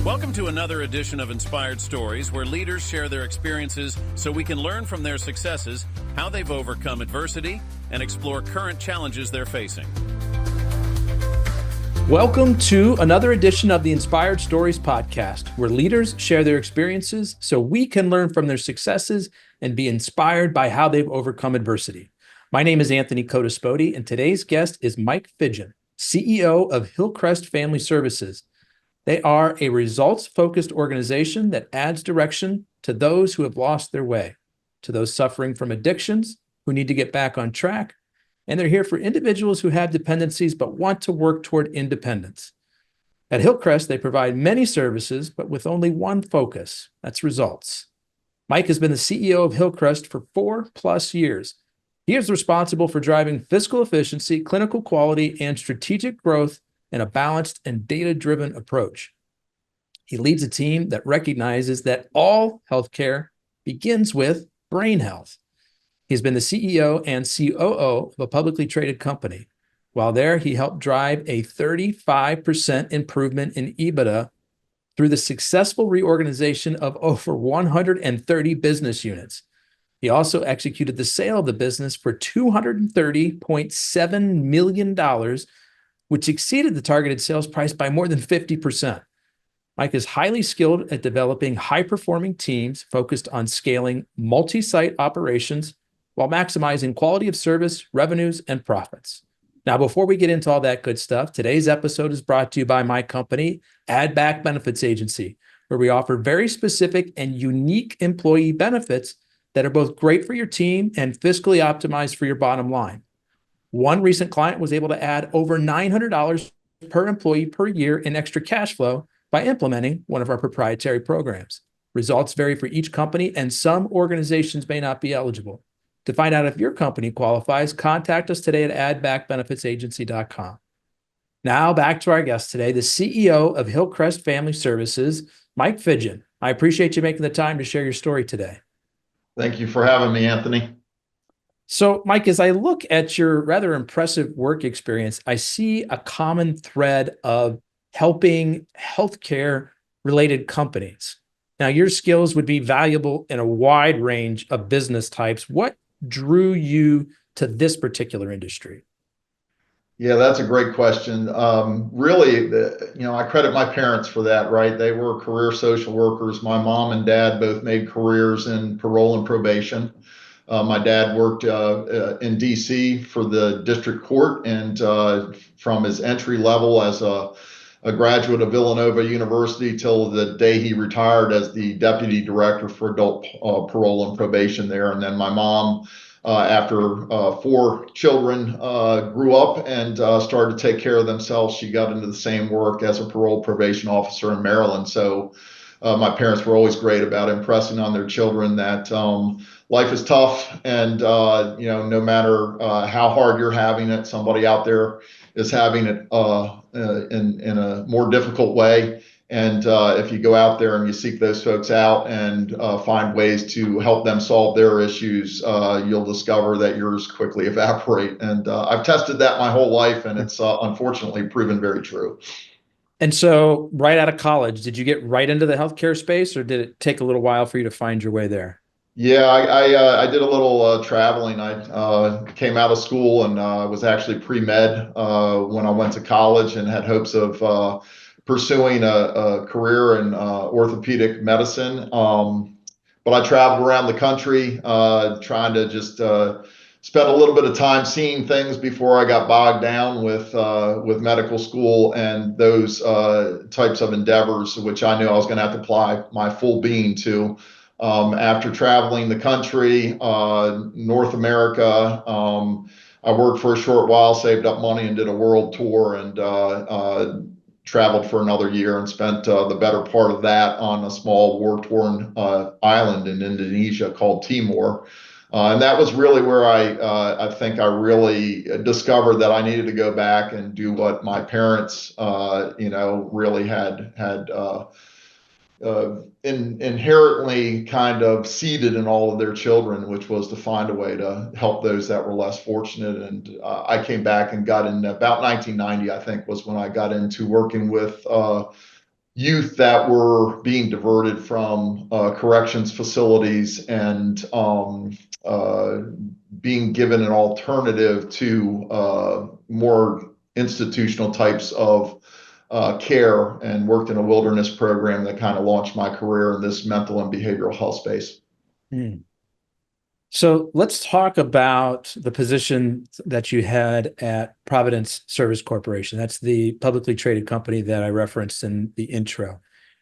Welcome to another edition of Inspired Stories, where leaders share their experiences so we can learn from their successes, how they've overcome adversity, and explore current challenges they're facing. Welcome to another edition of the Inspired Stories podcast, where leaders share their experiences so we can learn from their successes and be inspired by how they've overcome adversity. My name is Anthony Codispoti, and today's guest is Mike Fidgeon, CEO of Hillcrest Family Services. They are a results-focused organization that adds direction to those who have lost their way, to those suffering from addictions who need to get back on track, and they're here for individuals who have dependencies but want to work toward independence. At Hillcrest, they provide many services, but with only one focus, that's results. Mike has been the CEO of Hillcrest for 4+ years. He is responsible for driving fiscal efficiency, clinical quality, and strategic growth in a balanced and data-driven approach. He leads a team that recognizes that all healthcare begins with brain health. He's been the CEO and COO of a publicly traded company. While there, he helped drive a 35% improvement in EBITDA through the successful reorganization of over 130 business units. He also executed the sale of the business for $230.7 million, which exceeded the targeted sales price by more than 50%. Mike is highly skilled at developing high-performing teams focused on scaling multi-site operations while maximizing quality of service, revenues, and profits. Now, before we get into all that good stuff, today's episode is brought to you by my company, Add Back Benefits Agency, where we offer very specific and unique employee benefits that are both great for your team and fiscally optimized for your bottom line. One recent client was able to add over $900 per employee per year in extra cash flow by implementing one of our proprietary programs. Results vary for each company, and some organizations may not be eligible. To find out if your company qualifies, contact us today at addbackbenefitsagency.com. Now back to our guest today, the CEO of Hillcrest Family Services, Mike Fidgeon. I appreciate you making the time to share your story today. Thank you for having me, Anthony. So, Mike, as I look at your rather impressive work experience, I see a common thread of helping healthcare-related companies. Now, your skills would be valuable in a wide range of business types. What drew you to this particular industry? Yeah, that's a great question. Really, I credit my parents for that, right? They were career social workers. My mom and dad both made careers in parole and probation. My dad worked in DC for the district court, and from his entry level as a graduate of Villanova University till the day he retired as the deputy director for adult parole and probation there. And then my mom, after 4 children grew up and started to take care of themselves, she got into the same work as a parole probation officer in Maryland. So my parents were always great about impressing on their children that life is tough, and no matter how hard you're having it, somebody out there is having it in a more difficult way. And if you go out there and you seek those folks out and find ways to help them solve their issues, you'll discover that yours quickly evaporate. And I've tested that my whole life, and it's unfortunately proven very true. And so right out of college, did you get right into the healthcare space, or did it take a little while for you to find your way there? Yeah, I did a little traveling. I came out of school and was actually pre-med when I went to college, and had hopes of pursuing a career in orthopedic medicine. But I traveled around the country trying to just spend a little bit of time seeing things before I got bogged down with medical school and those types of endeavors, which I knew I was going to have to apply my full being to. After traveling the country, North America, I worked for a short while, saved up money, and did a world tour, and traveled for another year and spent the better part of that on a small war-torn island in Indonesia called Timor. And that was really where I think I really discovered that I needed to go back and do what my parents, really had inherently kind of seeded in all of their children, which was to find a way to help those that were less fortunate. And I came back and got in about 1990, I think, was when I got into working with youth that were being diverted from corrections facilities and being given an alternative to more institutional types of care, and worked in a wilderness program that kind of launched my career in this mental and behavioral health space. Hmm. So let's talk about the position that you had at Providence Service Corporation. That's the publicly traded company that I referenced in the intro.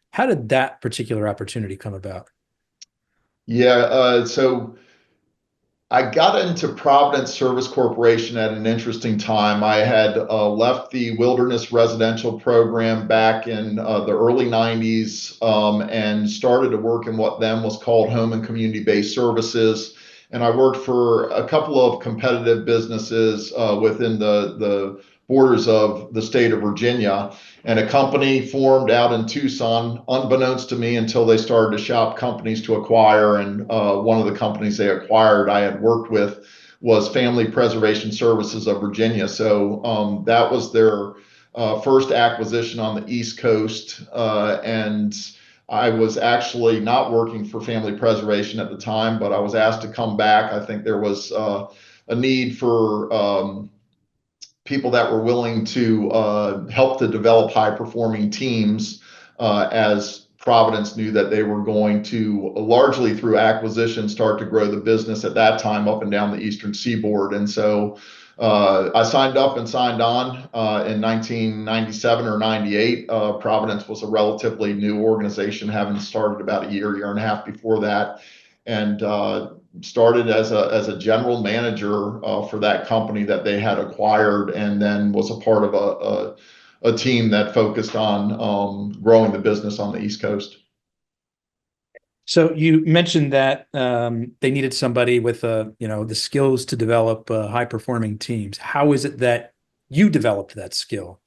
How did that particular opportunity come about? Yeah, so I got into Providence Service Corporation at an interesting time. I had left the wilderness residential program back in the early 90s, and started to work in what then was called home and community-based services. And I worked for a couple of competitive businesses within the borders of the state of Virginia, and a company formed out in Tucson, unbeknownst to me until they started to shop companies to acquire. And one of the companies they acquired I had worked with was Family Preservation Services of Virginia. So that was their first acquisition on the East Coast. And I was actually not working for Family Preservation at the time, but I was asked to come back. I think there was a need for people that were willing to help to develop high performing teams, as Providence knew that they were going to, largely through acquisition, start to grow the business at that time up and down the Eastern Seaboard. And so I signed up and signed on in 1997 or 98. Providence was a relatively new organization, having started about a year and a half before that. And started as a general manager for that company that they had acquired, and then was a part of a team that focused on growing the business on the East Coast. So you mentioned that they needed somebody with the skills to develop high performing teams. How is it that you developed that skill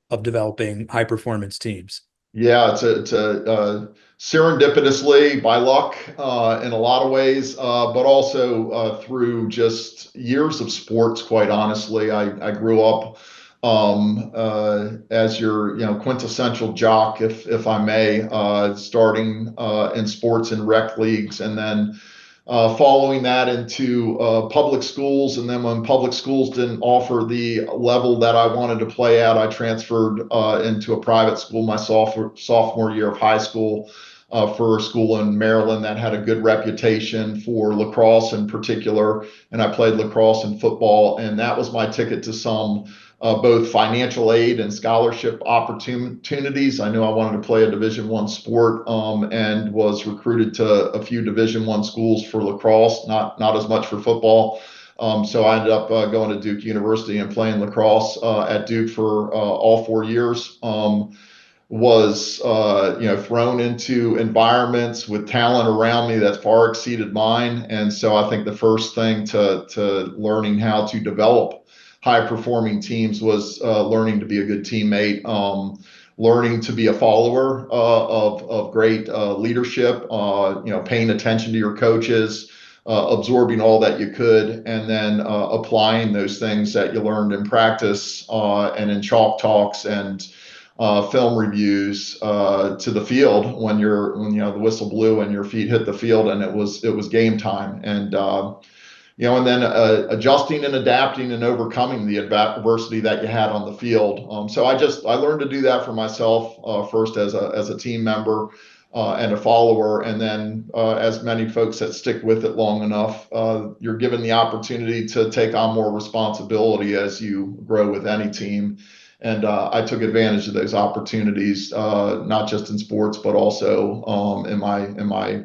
of developing high performance teams? Yeah, it's a serendipitously by luck in a lot of ways, but also through just years of sports. Quite honestly, I grew up as your quintessential jock, if I may, starting in sports and rec leagues, and then following that into public schools. And then when public schools didn't offer the level that I wanted to play at, I transferred into a private school my sophomore year of high school, for a school in Maryland that had a good reputation for lacrosse in particular. And I played lacrosse and football, and that was my ticket to some both financial aid and scholarship opportunities. I knew I wanted to play a Division I sport, and was recruited to a few Division I schools for lacrosse, not as much for football. So I ended up going to Duke University and playing lacrosse at Duke for all 4 years. Was thrown into environments with talent around me that far exceeded mine. And so I think the first thing to learning how to develop high performing teams was learning to be a good teammate, learning to be a follower of great leadership, paying attention to your coaches, absorbing all that you could, and then applying those things that you learned in practice and in chalk talks and film reviews to the field when the whistle blew and your feet hit the field and it was game time. And and then adjusting and adapting and overcoming the adversity that you had on the field. So I learned to do that for myself, first as a team member and a follower, and then as many folks that stick with it long enough, you're given the opportunity to take on more responsibility as you grow with any team. And I took advantage of those opportunities, not just in sports, but also in my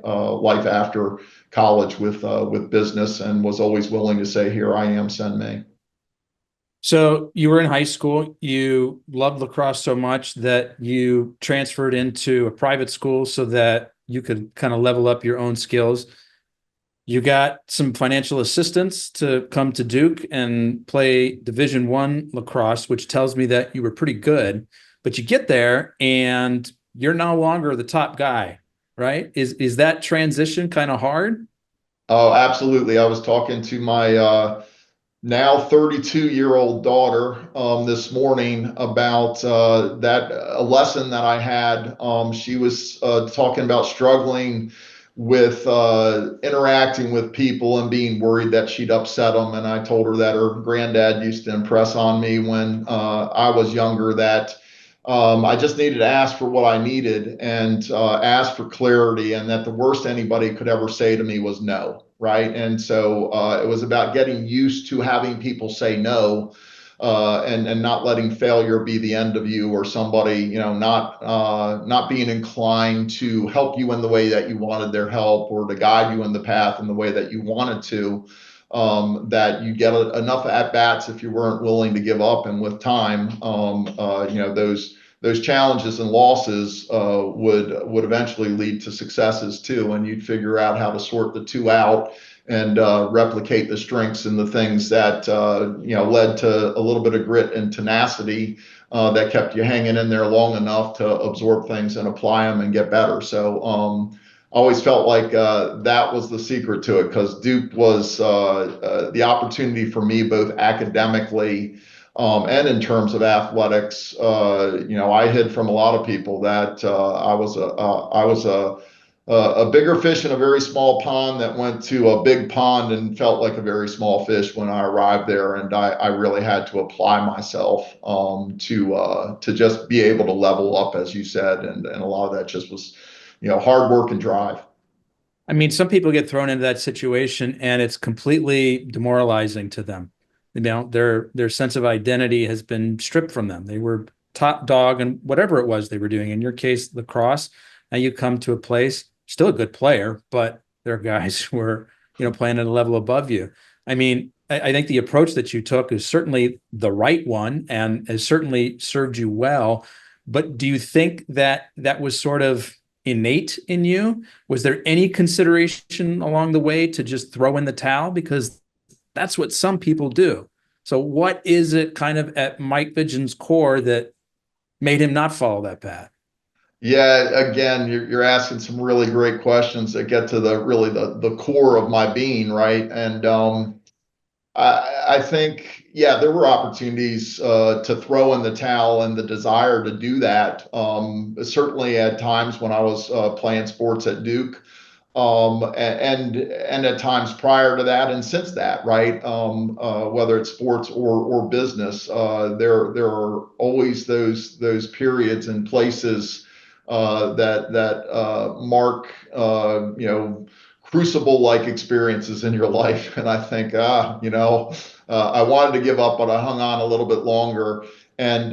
life after college with business, and was always willing to say, "Here I am, send me." So you were in high school. You loved lacrosse so much that you transferred into a private school so that you could kind of level up your own skills. You got some financial assistance to come to Duke and play Division I lacrosse, which tells me that you were pretty good. But you get there and you're no longer the top guy, right? Is that transition kind of hard? Oh, absolutely. I was talking to my now 32-year-old daughter this morning about that a lesson that I had. She was talking about struggling with interacting with people and being worried that she'd upset them. And I told her that her granddad used to impress on me when I was younger that I just needed to ask for what I needed and ask for clarity, and that the worst anybody could ever say to me was no. Right. And so it was about getting used to having people say no, and not letting failure be the end of you, or somebody, not being inclined to help you in the way that you wanted their help, or to guide you in the path in the way that you wanted to. That you get enough at bats if you weren't willing to give up, and with time, those challenges and losses would eventually lead to successes too, and you'd figure out how to sort the two out and replicate the strengths and the things that led to a little bit of grit and tenacity that kept you hanging in there long enough to absorb things and apply them and get better. So always felt like that was the secret to it, because Duke was the opportunity for me, both academically and in terms of athletics. I hid from a lot of people that I was a bigger fish in a very small pond that went to a big pond and felt like a very small fish when I arrived there. And I really had to apply myself to just be able to level up, as you said. And a lot of that just was, hard work and drive. I mean, some people get thrown into that situation and it's completely demoralizing to them. Their sense of identity has been stripped from them. They were top dog and whatever it was they were doing. In your case, lacrosse. Now you come to a place, still a good player, but there are guys who are, playing at a level above you. I mean, I think the approach that you took is certainly the right one and has certainly served you well. But do you think that that was sort of innate in you? Was there any consideration along the way to just throw in the towel? Because that's what some people do. So what is it kind of at Mike Fidgeon's core that made him not follow that path? Yeah, again, you're asking some really great questions that get to the core of my being, right? And I think, yeah, there were opportunities to throw in the towel, and the desire to do that. Certainly at times when I was playing sports at Duke, and at times prior to that and since that, right? Whether it's sports or business, there are always those periods and places that mark crucible-like experiences in your life. And I think, I wanted to give up, but I hung on a little bit longer. And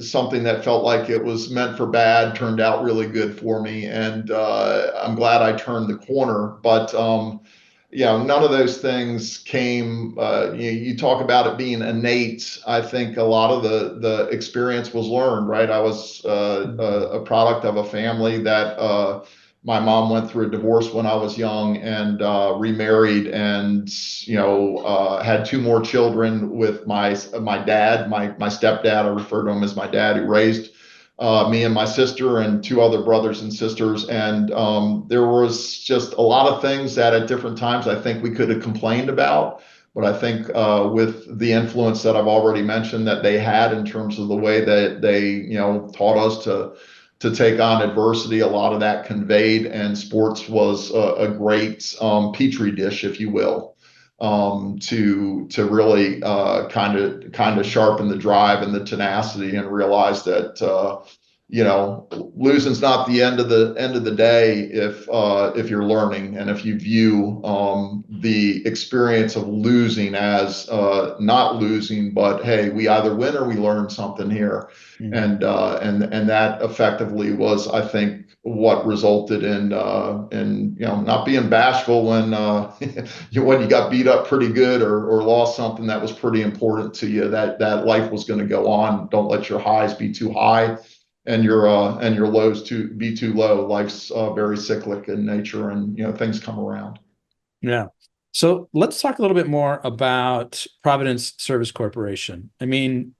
something that felt like it was meant for bad turned out really good for me. And I'm glad I turned the corner. But none of those things came. You talk about it being innate. I think a lot of the experience was learned, right? I was a product of a family that my mom went through a divorce when I was young, and remarried, and had two more children with my dad, my stepdad. I refer to him as my dad, who raised me and my sister and two other brothers and sisters. And there was just a lot of things that at different times I think we could have complained about. But I think with the influence that I've already mentioned that they had in terms of the way that they, taught us to take on adversity, a lot of that conveyed, and sports was a great petri dish, if you will, to really kind of sharpen the drive and the tenacity, and realize that losing's not the end of the day if you're learning, and if you view the experience of losing as not losing, but hey, we either win or we learn something here. Mm-hmm. And that effectively was, I think, what resulted in not being bashful when when you got beat up pretty good, or lost something that was pretty important to you, that life was going to go on. Don't let your highs be too high and your lows be too low. Life's very cyclic in nature, and things come around. Yeah. So let's talk a little bit more about Providence Service Corporation. I mean,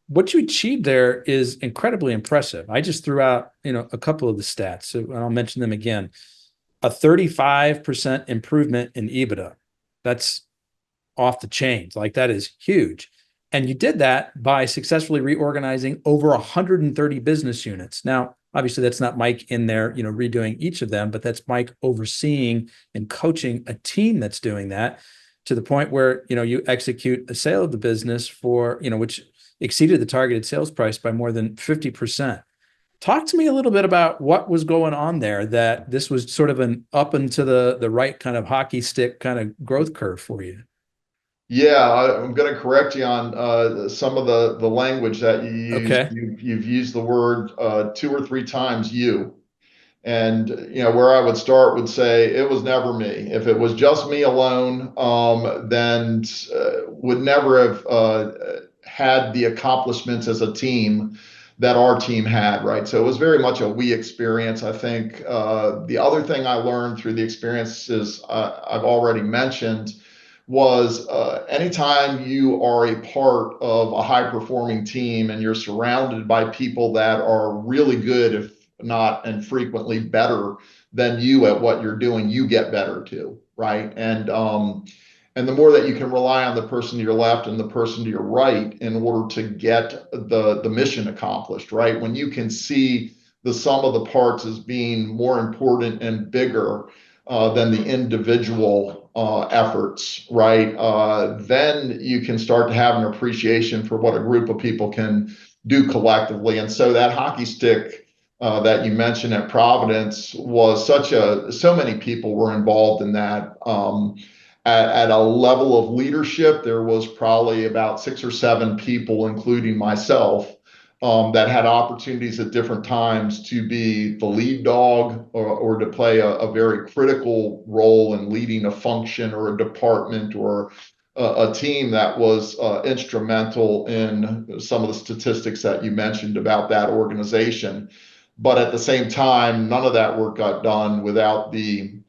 what you achieved there is incredibly impressive. I just threw out, a couple of the stats, so I'll mention them again. A 35% improvement in EBITDA. That's off the chains. Like, that is huge. And you did that by successfully reorganizing over 130 business units. Now, obviously, that's not Mike in there, redoing each of them, but that's Mike overseeing and coaching a team that's doing that, to the point where, you execute a sale of the business for, which exceeded the targeted sales price by more than 50%. Talk to me a little bit about what was going on there, that this was sort of an up and to the right kind of hockey stick kind of growth curve for you. Yeah, I'm going to correct you on some of the language that you used. Okay. You've used the word 2 or 3 times you. And where I would start would say it was never me. If it was just me alone, then would never have had the accomplishments as a team that our team had, right? So it was very much a we experience. I think the other thing I learned through the experiences I've already mentioned was anytime you are a part of a high performing team and you're surrounded by people that are really good, if not and frequently better than you at what you're doing, you get better too, right? And the more that you can rely on the person to your left and the person to your right in order to get the mission accomplished, right? When you can see the sum of the parts as being more important and bigger than the individual efforts, right? Then you can start to have an appreciation for what a group of people can do collectively. And so that hockey stick that you mentioned at Providence was so many people were involved in that. At a level of leadership, there was probably about 6 or 7 people, including myself, that had opportunities at different times to be the lead dog or to play a very critical role in leading a function or a department or a team that was instrumental in some of the statistics that you mentioned about that organization. But at the same time, none of that work got done without the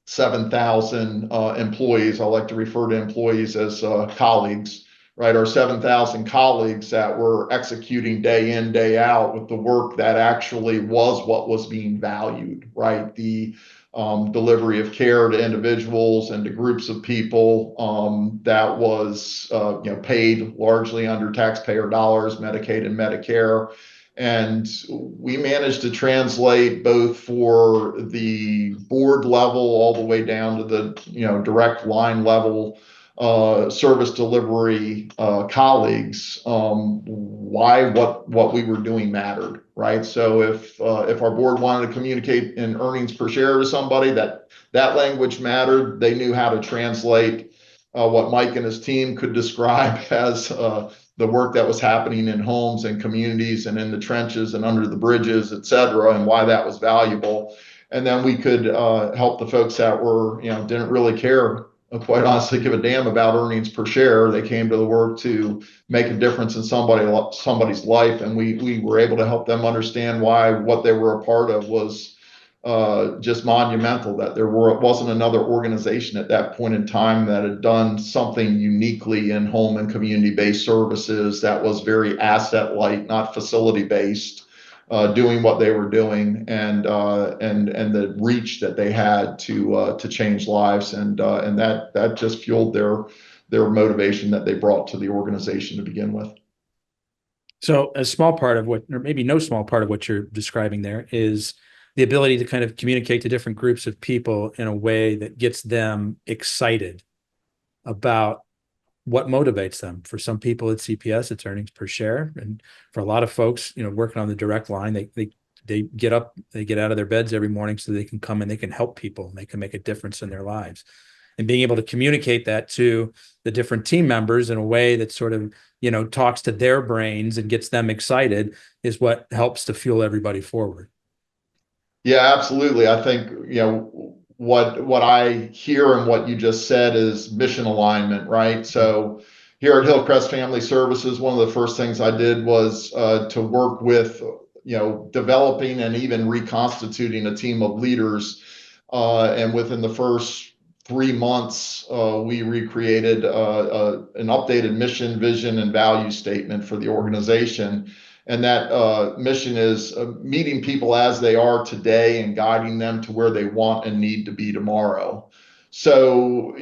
7,000 employees. I like to refer to employees as colleagues, right? Our 7,000 colleagues that were executing day in, day out with the work that actually was what was being valued, right? The delivery of care to individuals and to groups of people that was paid largely under taxpayer dollars, Medicaid and Medicare. And we managed to translate both for the board level all the way down to the direct line level service delivery colleagues why what we were doing mattered, right? So if our board wanted to communicate in earnings per share to somebody, that language mattered. They knew how to translate what Mike and his team could describe as the work that was happening in homes and communities and in the trenches and under the bridges, et cetera, and why that was valuable. And then we could help the folks that were, didn't really care, quite honestly, give a damn about earnings per share. They came to the work to make a difference in somebody's life. And we were able to help them understand why what they were a part of was just monumental, that wasn't another organization at that point in time that had done something uniquely in home and community-based services that was very asset light, not facility based, doing what they were doing and the reach that they had to change lives, and that just fueled their motivation that they brought to the organization to begin with. So a small part of what, or maybe no small part of what you're describing there, is the ability to kind of communicate to different groups of people in a way that gets them excited about what motivates them. For some people at CPS, it's earnings per share. And for a lot of folks, working on the direct line, they get up, they get out of their beds every morning so they can come and they can help people and they can make a difference in their lives. And being able to communicate that to the different team members in a way that sort of, talks to their brains and gets them excited is what helps to fuel everybody forward. Yeah, absolutely. I think, what I hear and what you just said is mission alignment, right? So here at Hillcrest Family Services, one of the first things I did was to work with, developing and even reconstituting a team of leaders. And within the first 3 months, we recreated an updated mission, vision, and value statement for the organization. And that mission is meeting people as they are today and guiding them to where they want and need to be tomorrow. So,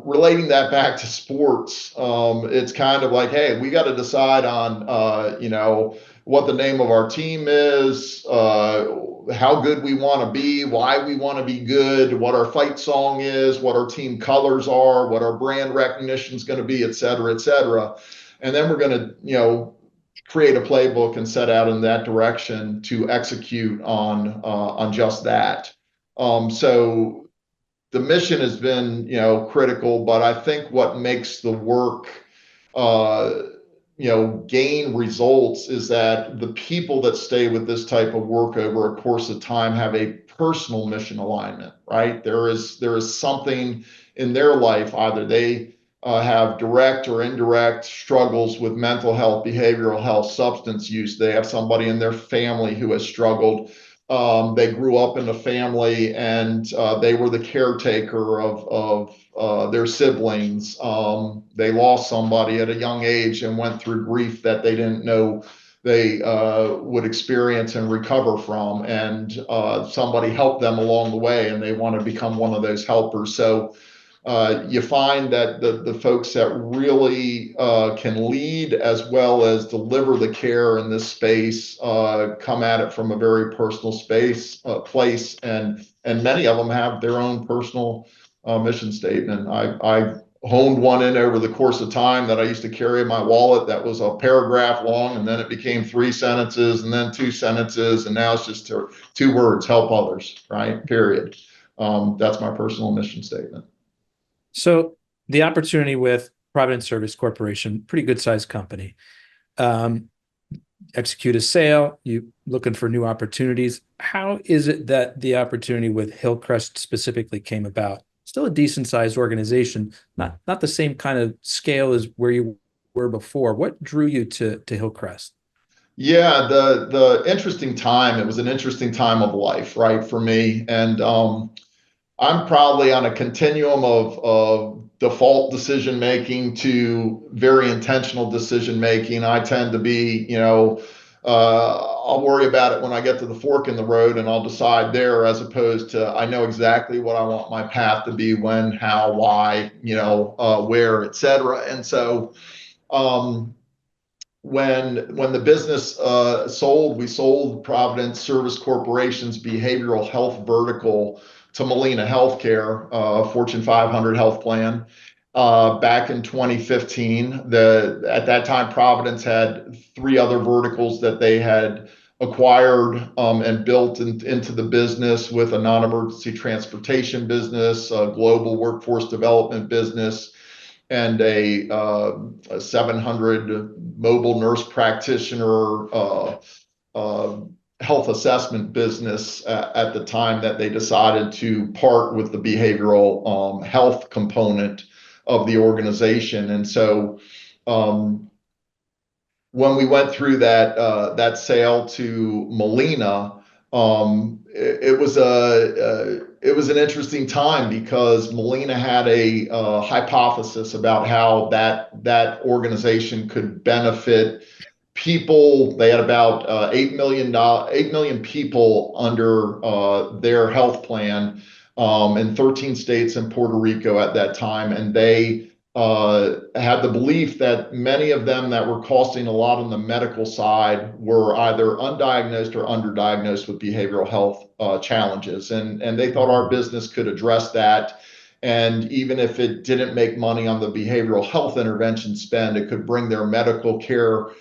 relating that back to sports, it's kind of like, hey, we got to decide on, what the name of our team is, how good we want to be, why we want to be good, what our fight song is, what our team colors are, what our brand recognition is going to be, et cetera, et cetera. And then we're going to, create a playbook and set out in that direction to execute on just that. So the mission has been, critical, but I think what makes the work, gain results is that the people that stay with this type of work over a course of time have a personal mission alignment, right? There is something in their life, either they have direct or indirect struggles with mental health, behavioral health, substance use. They have somebody in their family who has struggled. They grew up in a family and they were the caretaker of their siblings. They lost somebody at a young age and went through grief that they didn't know they would experience and recover from. And somebody helped them along the way, and they want to become one of those helpers. So you find that the folks that really can lead as well as deliver the care in this space come at it from a very personal place, and many of them have their own personal mission statement. I honed one in over the course of time that I used to carry in my wallet that was a paragraph long, and then it became 3 sentences, and then 2 sentences, and now it's just 2 words: help others, right? Period. That's my personal mission statement. So the opportunity with Providence Service Corporation, pretty good sized company, execute a sale, you looking for new opportunities. How is it that the opportunity with Hillcrest specifically came about? Still a decent sized organization, not the same kind of scale as where you were before. What drew you to Hillcrest? Yeah, the interesting time, it was an interesting time of life, right, for me. And I'm probably on a continuum of default decision making to very intentional decision making. I tend to be, I'll worry about it when I get to the fork in the road, and I'll decide there, as opposed to I know exactly what I want my path to be, when, how, why, where, et cetera. And so when the business sold, we sold Providence Service Corporation's behavioral health vertical to Molina Healthcare, Fortune 500 health plan, back in 2015. At that time, Providence had 3 other verticals that they had acquired and built into the business, with a non-emergency transportation business, a global workforce development business, and a 700 mobile nurse practitioner health assessment business at the time that they decided to part with the behavioral health component of the organization. And so when we went through that sale to Molina, it was an interesting time, because Molina had a hypothesis about how that organization could benefit people. They had about 8 million people under their health plan in 13 states and Puerto Rico at that time, and they had the belief that many of them that were costing a lot on the medical side were either undiagnosed or underdiagnosed with behavioral health challenges. And they thought our business could address that. And even if it didn't make money on the behavioral health intervention spend, it could bring their medical care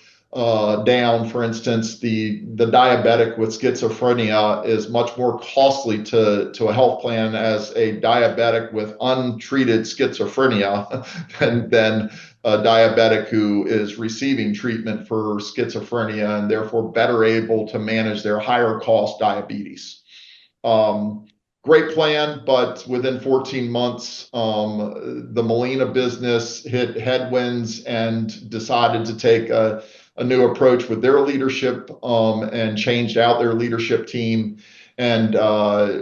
down. For instance, the diabetic with schizophrenia is much more costly to a health plan as a diabetic with untreated schizophrenia than a diabetic who is receiving treatment for schizophrenia, and therefore better able to manage their higher cost diabetes. Great plan, but within 14 months, the Molina business hit headwinds and decided to take a new approach with their leadership, and changed out their leadership team. And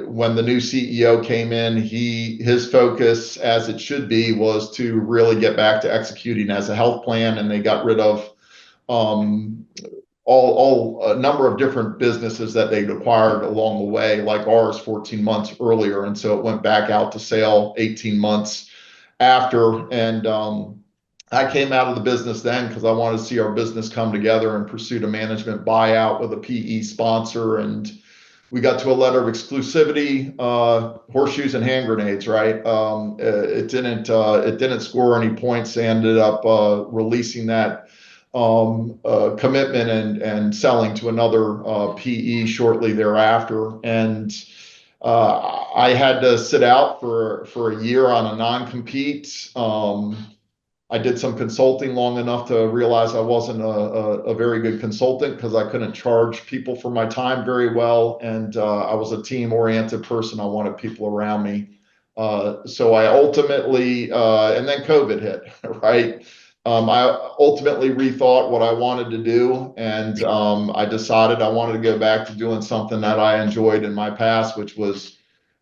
when the new CEO came in, his focus, as it should be, was to really get back to executing as a health plan, and they got rid of a number of different businesses that they'd acquired along the way, like ours 14 months earlier. And so it went back out to sale 18 months after. And I came out of the business then because I wanted to see our business come together and pursued a management buyout with a PE sponsor. And we got to a letter of exclusivity, horseshoes and hand grenades, right? It didn't score any points. They ended up releasing that commitment and selling to another PE shortly thereafter. And I had to sit out for a year on a non-compete. I did some consulting long enough to realize I wasn't a very good consultant because I couldn't charge people for my time very well. And I was a team-oriented person. I wanted people around me. So I ultimately, and then COVID hit, right? I ultimately rethought what I wanted to do. And I decided I wanted to go back to doing something that I enjoyed in my past, which was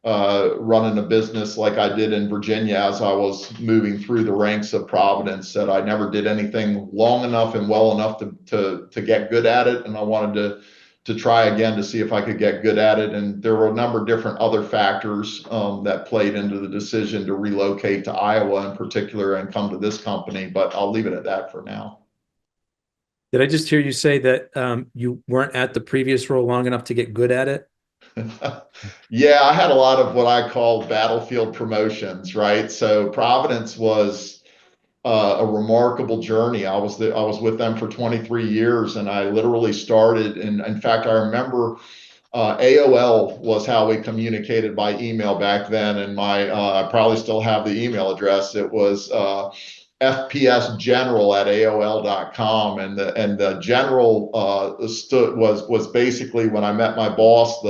running a business like I did in Virginia as I was moving through the ranks of Providence. That I never did anything long enough and well enough to get good at it, and I wanted to try again to see if I could get good at it. And there were a number of different other factors that played into the decision to relocate to Iowa in particular and come to this company. But I'll leave it at that for now. Did I just hear you say that you weren't at the previous role long enough to get good at it? Yeah, I had a lot of what I call battlefield promotions, right? So Providence was a remarkable journey. I was with them for 23 years, and I literally started. And in fact, I remember AOL was how we communicated by email back then, and I probably still have the email address. It was fpsgeneral@aol.com, and the general was basically when I met my boss.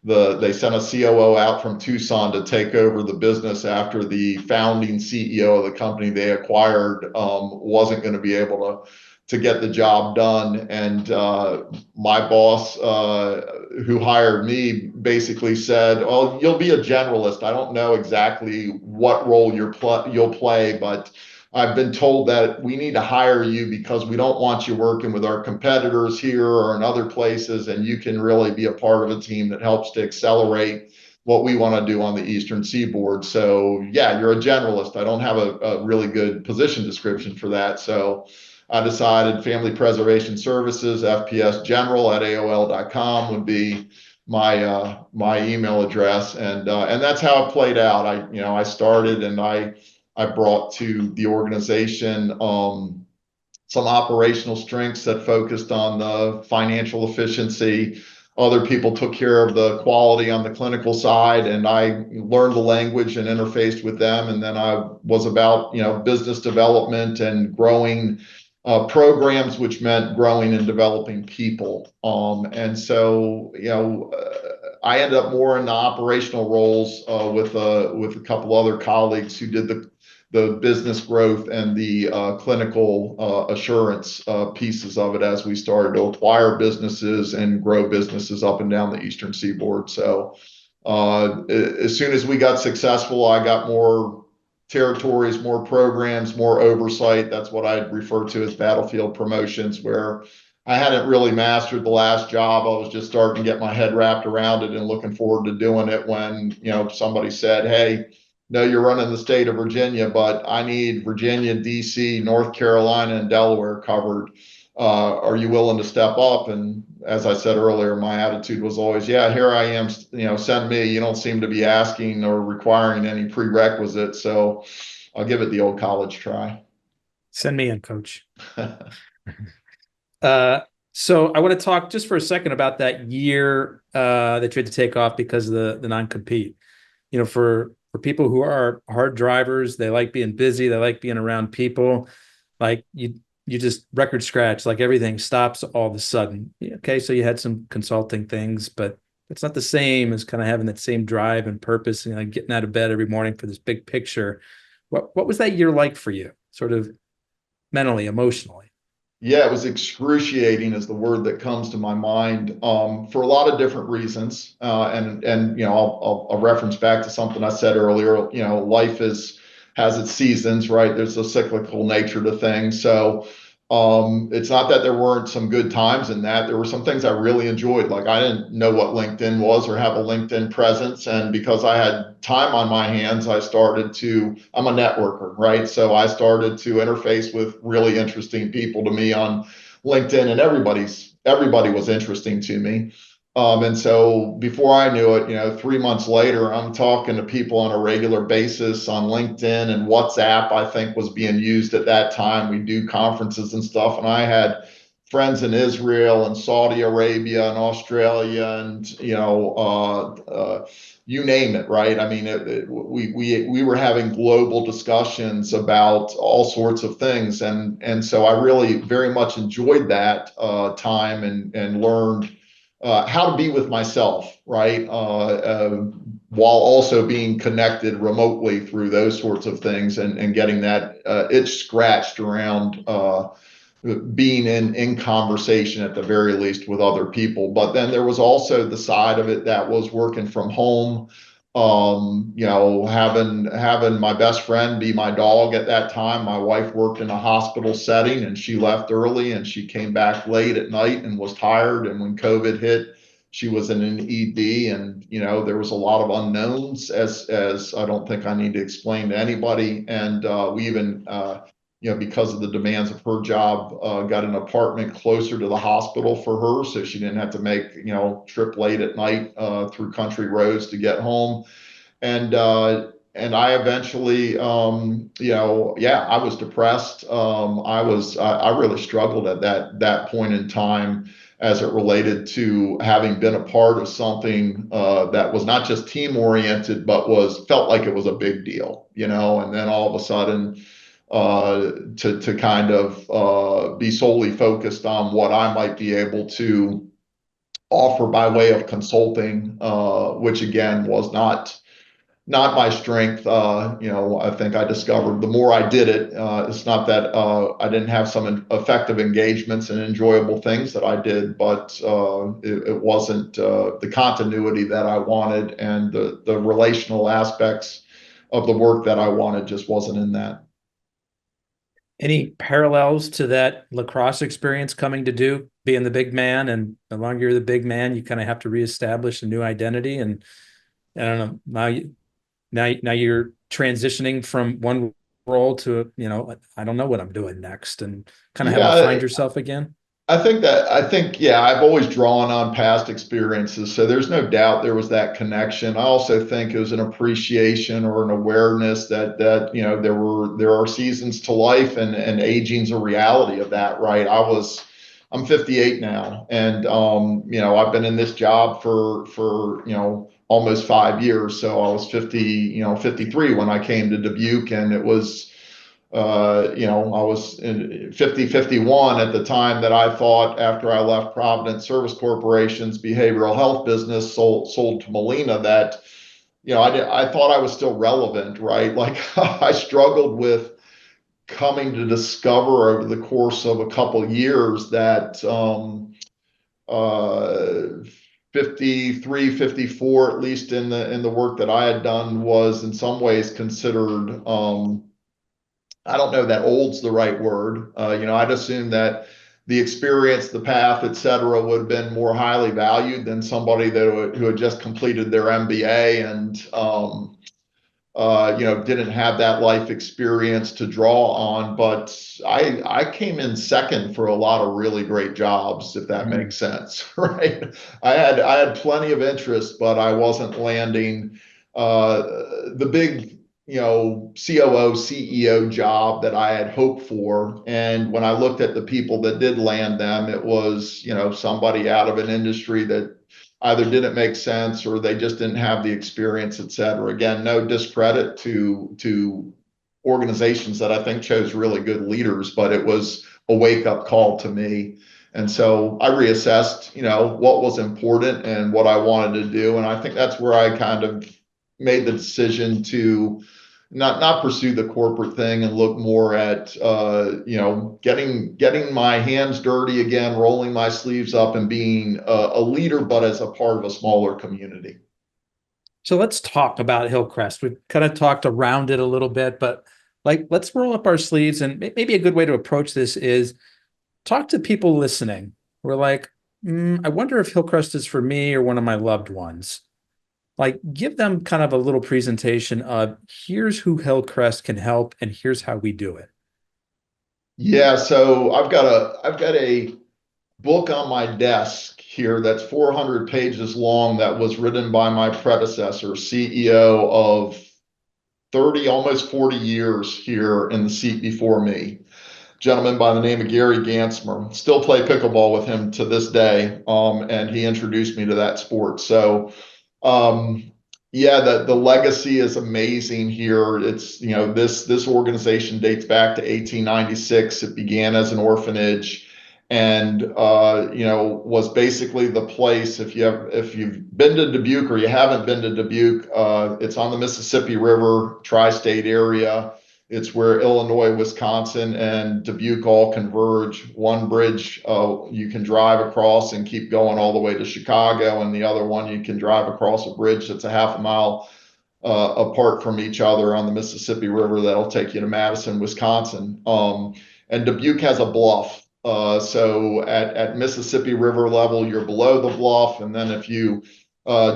They sent a COO out from Tucson to take over the business after the founding CEO of the company they acquired wasn't going to be able to get the job done. And my boss, who hired me, basically said, "Oh, you'll be a generalist. I don't know exactly what role you'll play, but I've been told that we need to hire you because we don't want you working with our competitors here or in other places, and you can really be a part of a team that helps to accelerate what we want to do on the Eastern Seaboard. So yeah, you're a generalist. I don't have a really good position description for that." So I decided Family Preservation Services, fpsgeneral@aol.com would be my email address, and that's how it played out. I started, and I brought to the organization some operational strengths that focused on the financial efficiency. Other people took care of the quality on the clinical side, and I learned the language and interfaced with them. And then I was about business development and growing programs, which meant growing and developing people. And so I ended up more in the operational roles with a couple other colleagues who did the business growth and the clinical assurance pieces of it as we started to acquire businesses and grow businesses up and down the Eastern Seaboard. So as soon as we got successful, I got more territories, more programs, more oversight. That's what I'd refer to as battlefield promotions, where I hadn't really mastered the last job. I was just starting to get my head wrapped around it and looking forward to doing it when somebody said, "Hey, no, you're running the state of Virginia, but I need Virginia, DC, North Carolina, and Delaware covered. Are you willing to step up?" And as I said earlier, my attitude was always, "Yeah, here I am. Send me. You don't seem to be asking or requiring any prerequisites, so I'll give it the old college try." Send me in, coach. So I want to talk just for a second about that year that you had to take off because of the non-compete. For people who are hard drivers, they like being busy, they like being around people. Like you just record scratch, like everything stops all of a sudden. Okay, so you had some consulting things, but it's not the same as kind of having that same drive and purpose and like getting out of bed every morning for this big picture. What was that year like for you, sort of mentally, emotionally? Yeah, it was excruciating is the word that comes to my mind for a lot of different reasons. And I'll reference back to something I said earlier. Life has its seasons, right? There's a cyclical nature to things. So It's not that there weren't some good times in that. There were some things I really enjoyed. Like I didn't know what LinkedIn was or have a LinkedIn presence. And because I had time on my hands, I'm a networker, right? So I started to interface with really interesting people to me on LinkedIn, and everybody was interesting to me. And so before I knew it, 3 months later, I'm talking to people on a regular basis on LinkedIn, and WhatsApp, I think, was being used at that time. We do conferences and stuff. And I had friends in Israel and Saudi Arabia and Australia and, you name it, right? I mean, we were having global discussions about all sorts of things. And so I really very much enjoyed that time and learned how to be with myself, right? While also being connected remotely through those sorts of things and getting that itch scratched around being in conversation at the very least with other people. But then there was also the side of it that was working from home. Having my best friend be my dog at that time. My wife worked in a hospital setting, and she left early and she came back late at night and was tired. And when COVID hit, she was in an ED, and there was a lot of unknowns, as I don't think I need to explain to anybody. And we even because of the demands of her job, got an apartment closer to the hospital for her, so she didn't have to make trip late at night through country roads to get home. And I eventually, I was depressed. I really struggled at that point in time as it related to having been a part of something that was not just team oriented, but felt like it was a big deal, and then all of a sudden to kind of be solely focused on what I might be able to offer by way of consulting, which again was not my strength. I think I discovered the more I did it, it's not that I didn't have some effective engagements and enjoyable things that I did, but it wasn't the continuity that I wanted, and the relational aspects of the work that I wanted just wasn't in that. Any parallels to that lacrosse experience coming to Duke, being the big man, and the longer you're the big man, you kind of have to reestablish a new identity. And I don't know, now you're transitioning from one role to, I don't know what I'm doing next, and kind of having to find yourself again. Yeah, I've always drawn on past experiences. So there's no doubt there was that connection. I also think it was an appreciation or an awareness that there are seasons to life, and aging's a reality of that, right? I'm 58 now, and I've been in this job for almost 5 years. So I was 53 when I came to Dubuque, and it was I was in 51 at the time that I thought, after I left Providence Service Corporation's behavioral health business, sold to Molina, that I thought I was still relevant, right? Like I struggled with coming to discover over the course of a couple of years that 53, 54, at least in the work that I had done, was in some ways considered I don't know that old's the right word. I'd assume that the experience, the path, et cetera, would have been more highly valued than somebody who had just completed their MBA and didn't have that life experience to draw on. But I came in second for a lot of really great jobs, if that makes sense, right? I had plenty of interest, but I wasn't landing the big COO, CEO job that I had hoped for. And when I looked at the people that did land them, it was, somebody out of an industry that either didn't make sense or they just didn't have the experience, et cetera. Again, no discredit to organizations that I think chose really good leaders, but it was a wake-up call to me. And so I reassessed, what was important and what I wanted to do. And I think that's where I kind of made the decision to not pursue the corporate thing and look more at getting my hands dirty again, rolling my sleeves up, and being a leader, but as a part of a smaller community. So let's talk about Hillcrest. We've kind of talked around it a little bit, but let's roll up our sleeves. And maybe a good way to approach this is, talk to people listening. We're like, I wonder if Hillcrest is for me or one of my loved ones. Like, give them kind of a little presentation of here's who Hillcrest can help and here's how we do it. Yeah, so I've got a book on my desk here that's 400 pages long that was written by my predecessor, CEO of 30, almost 40 years here in the seat before me. Gentleman by the name of Gary Gansmer. Still play pickleball with him to this day, and he introduced me to that sport. So yeah, the legacy is amazing here. It's, this organization dates back to 1896. It began as an orphanage, and was basically the place. If you've been to Dubuque or you haven't been to Dubuque, it's on the Mississippi River, tri-state area. It's where Illinois, Wisconsin, and Dubuque all converge. One bridge you can drive across and keep going all the way to Chicago, and the other one you can drive across a bridge that's a half a mile apart from each other on the Mississippi River. That'll take you to Madison, Wisconsin. And Dubuque has a bluff. So at Mississippi River level, you're below the bluff, and then if you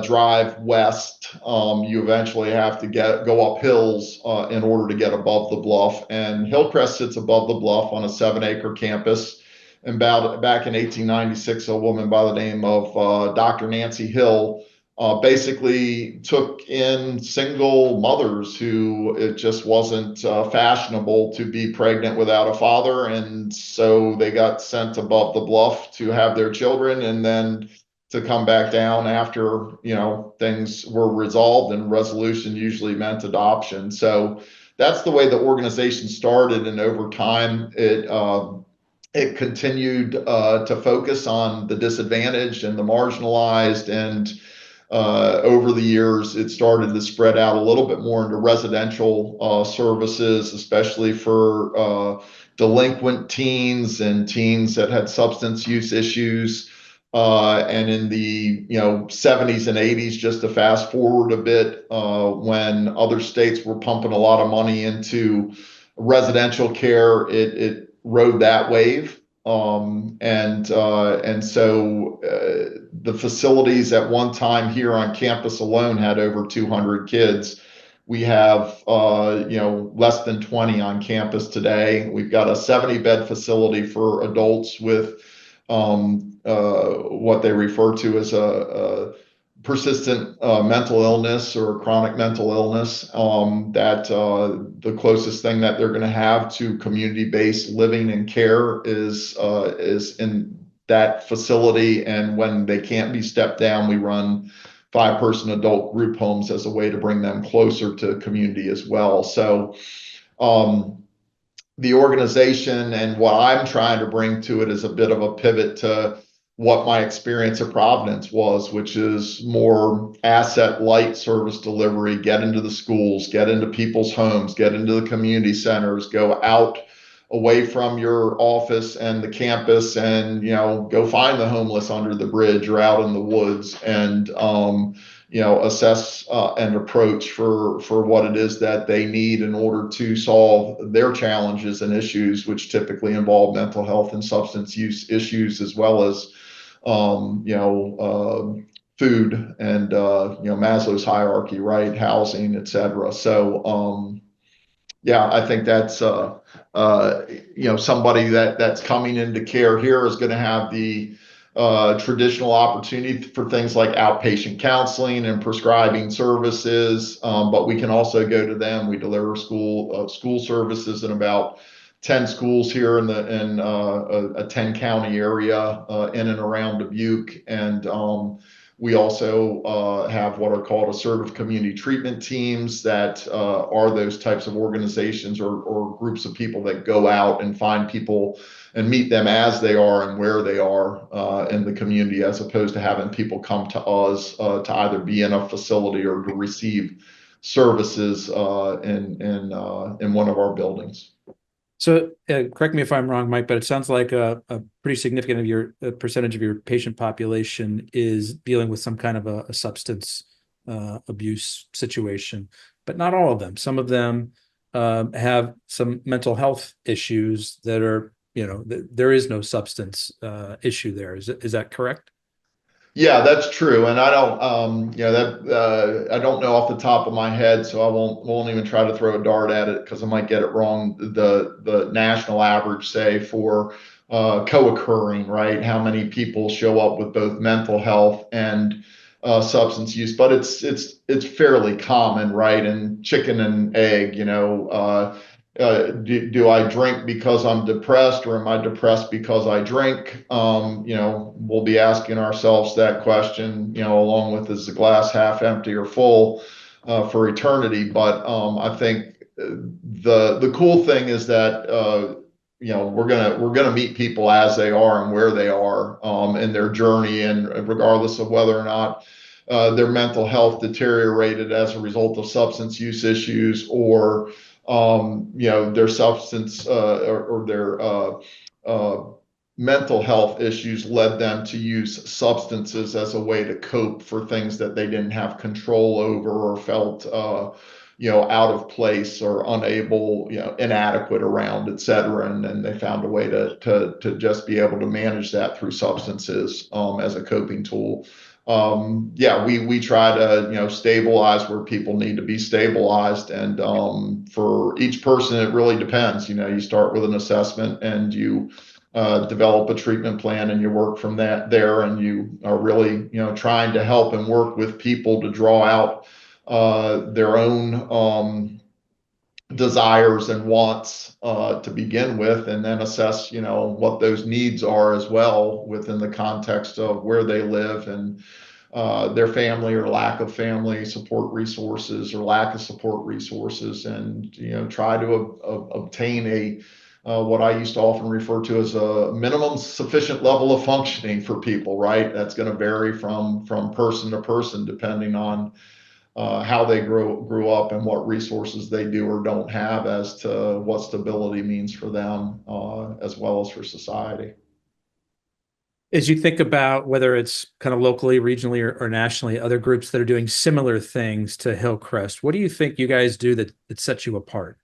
drive west, you eventually have to go up hills in order to get above the bluff. And Hillcrest sits above the bluff on a 7-acre campus. And back in 1896, a woman by the name of Dr. Nancy Hill basically took in single mothers who it just wasn't fashionable to be pregnant without a father. And so they got sent above the bluff to have their children, and then to come back down after, things were resolved, and resolution usually meant adoption. So that's the way the organization started. And over time, it continued to focus on the disadvantaged and the marginalized. And over the years, it started to spread out a little bit more into residential services, especially for delinquent teens and teens that had substance use issues. And in the 70s and 80s, just to fast forward a bit, when other states were pumping a lot of money into residential care, it rode that wave. And so the facilities at one time here on campus alone had over 200 kids. We have less than 20 on campus today. We've got a 70-bed facility for adults with what they refer to as a persistent mental illness or chronic mental illness, that the closest thing that they're going to have to community-based living and care is in that facility. And when they can't be stepped down, we run 5-person adult group homes as a way to bring them closer to community as well. So the organization and what I'm trying to bring to it is a bit of a pivot to what my experience at Providence was, which is more asset light service delivery. Get into the schools, get into people's homes, get into the community centers, go out away from your office and the campus, and go find the homeless under the bridge or out in the woods, and assess and approach for what it is that they need in order to solve their challenges and issues, which typically involve mental health and substance use issues, as well as food and Maslow's hierarchy, right? Housing, et cetera. So yeah, I think that's somebody that's coming into care here is going to have the traditional opportunity for things like outpatient counseling and prescribing services, but we can also go to them. We deliver school services in about 10 schools here in a 10-county area in and around Dubuque. And we also have what are called assertive community treatment teams that are those types of organizations or groups of people that go out and find people and meet them as they are and where they are in the community, as opposed to having people come to us to either be in a facility or to receive services in one of our buildings. So correct me if I'm wrong, Mike, but it sounds like a pretty significant of your percentage of your patient population is dealing with some kind of a substance abuse situation, but not all of them. Some of them have some mental health issues that are there is no substance issue there. Is that correct? Yeah, that's true. And I don't, I don't know off the top of my head, so I won't even try to throw a dart at it because I might get it wrong. The national average, say, for co-occurring, right? How many people show up with both mental health and substance use? But it's fairly common, right? And chicken and egg, do I drink because I'm depressed, or am I depressed because I drink? We'll be asking ourselves that question, along with, is the glass half empty or full, for eternity. But I think the cool thing is that we're gonna meet people as they are and where they are in their journey, and regardless of whether or not their mental health deteriorated as a result of substance use issues, or their substance or their mental health issues led them to use substances as a way to cope for things that they didn't have control over, or felt out of place or unable, inadequate around, et cetera. And then they found a way to just be able to manage that through substances as a coping tool. We try to, stabilize where people need to be stabilized. And for each person, it really depends. You start with an assessment, and you develop a treatment plan, and you work from there, and you are really, trying to help and work with people to draw out their own desires and wants to begin with, and then assess, what those needs are as well within the context of where they live, and their family or lack of family support resources, or lack of support resources, and try to obtain a what I used to often refer to as a minimum sufficient level of functioning for people. Right, that's going to vary from person to person, depending on how they grew up and what resources they do or don't have, as to what stability means for them, as well as for society. As you think about whether it's kind of locally, regionally, or nationally, other groups that are doing similar things to Hillcrest, what do you think you guys do that sets you apart?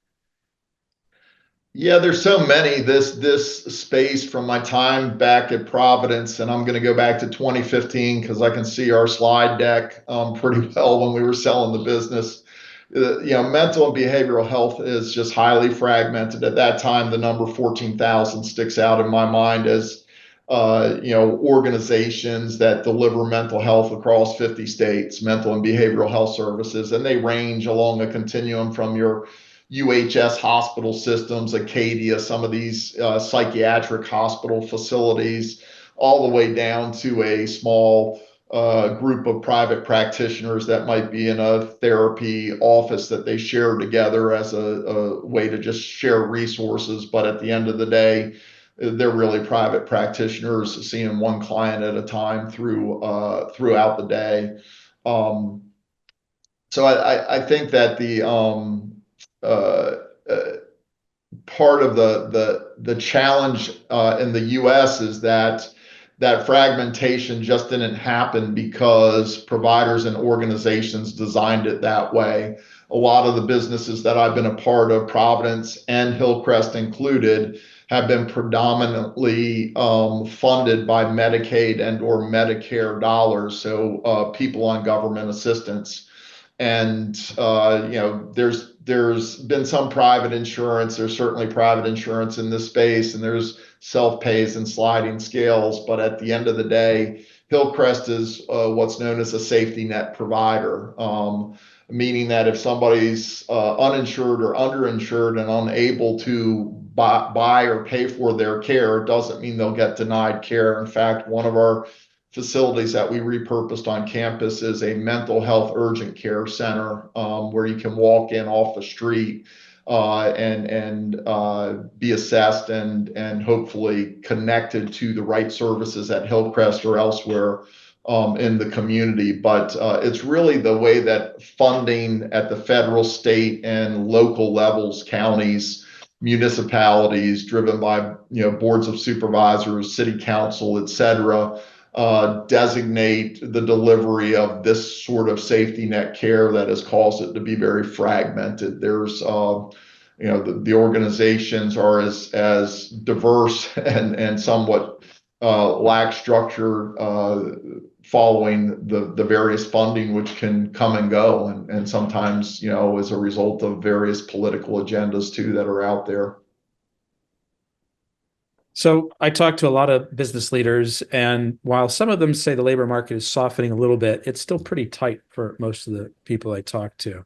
Yeah, there's so many. This space, from my time back at Providence, and I'm going to go back to 2015 because I can see our slide deck pretty well when we were selling the business. Mental and behavioral health is just highly fragmented. At that time, the number 14,000 sticks out in my mind as organizations that deliver mental health across 50 states, mental and behavioral health services, and they range along a continuum from your UHS hospital systems, Acadia, some of these psychiatric hospital facilities, all the way down to a small group of private practitioners that might be in a therapy office that they share together as a way to just share resources. But at the end of the day, they're really private practitioners seeing one client at a time throughout the day. So I think that the uh, part of the challenge in the U.S. is that fragmentation just didn't happen because providers and organizations designed it that way. A lot of the businesses that I've been a part of, Providence and Hillcrest included, have been predominantly funded by Medicaid and or Medicare dollars, so people on government assistance. And there's been some private insurance. There's certainly private insurance in this space, and there's self-pays and sliding scales. But at the end of the day, Hillcrest is what's known as a safety net provider, meaning that if somebody's uninsured or underinsured and unable to buy or pay for their care, it doesn't mean they'll get denied care. In fact, one of our facilities that we repurposed on campus is a mental health urgent care center, where you can walk in off the street and be assessed and hopefully connected to the right services at Hillcrest or elsewhere in the community. But it's really the way that funding at the federal, state, and local levels, counties, municipalities, driven by boards of supervisors, city council, et cetera, designate the delivery of this sort of safety net care that has caused it to be very fragmented. There's the organizations are as diverse and somewhat lack structure following the various funding, which can come and go, and sometimes, as a result of various political agendas too that are out there. So I talk to a lot of business leaders, and while some of them say the labor market is softening a little bit, it's still pretty tight for most of the people I talk to.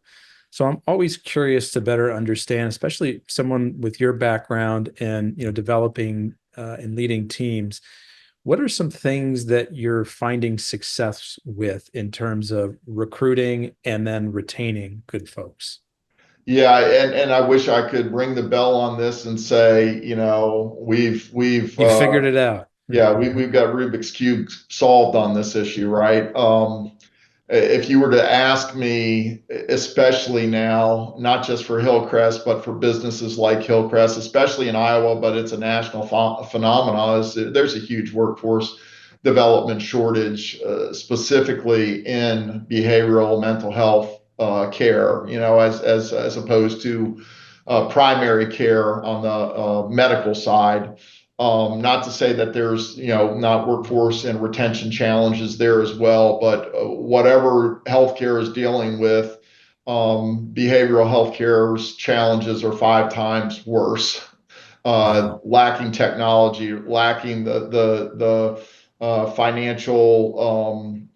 So I'm always curious to better understand, especially someone with your background and developing and leading teams. What are some things that you're finding success with in terms of recruiting and then retaining good folks? Yeah, and I wish I could ring the bell on this and say, we've You figured it out. yeah, we've got Rubik's Cube solved on this issue, right? If you were to ask me, especially now, not just for Hillcrest, but for businesses like Hillcrest, especially in Iowa, but it's a national phenomenon, there's a huge workforce development shortage, specifically in behavioral mental health care, as opposed to primary care on the medical side. Not to say that there's, not workforce and retention challenges there as well, but whatever healthcare is dealing with, behavioral healthcare's challenges are 5 times worse. Wow. Lacking technology, lacking the financial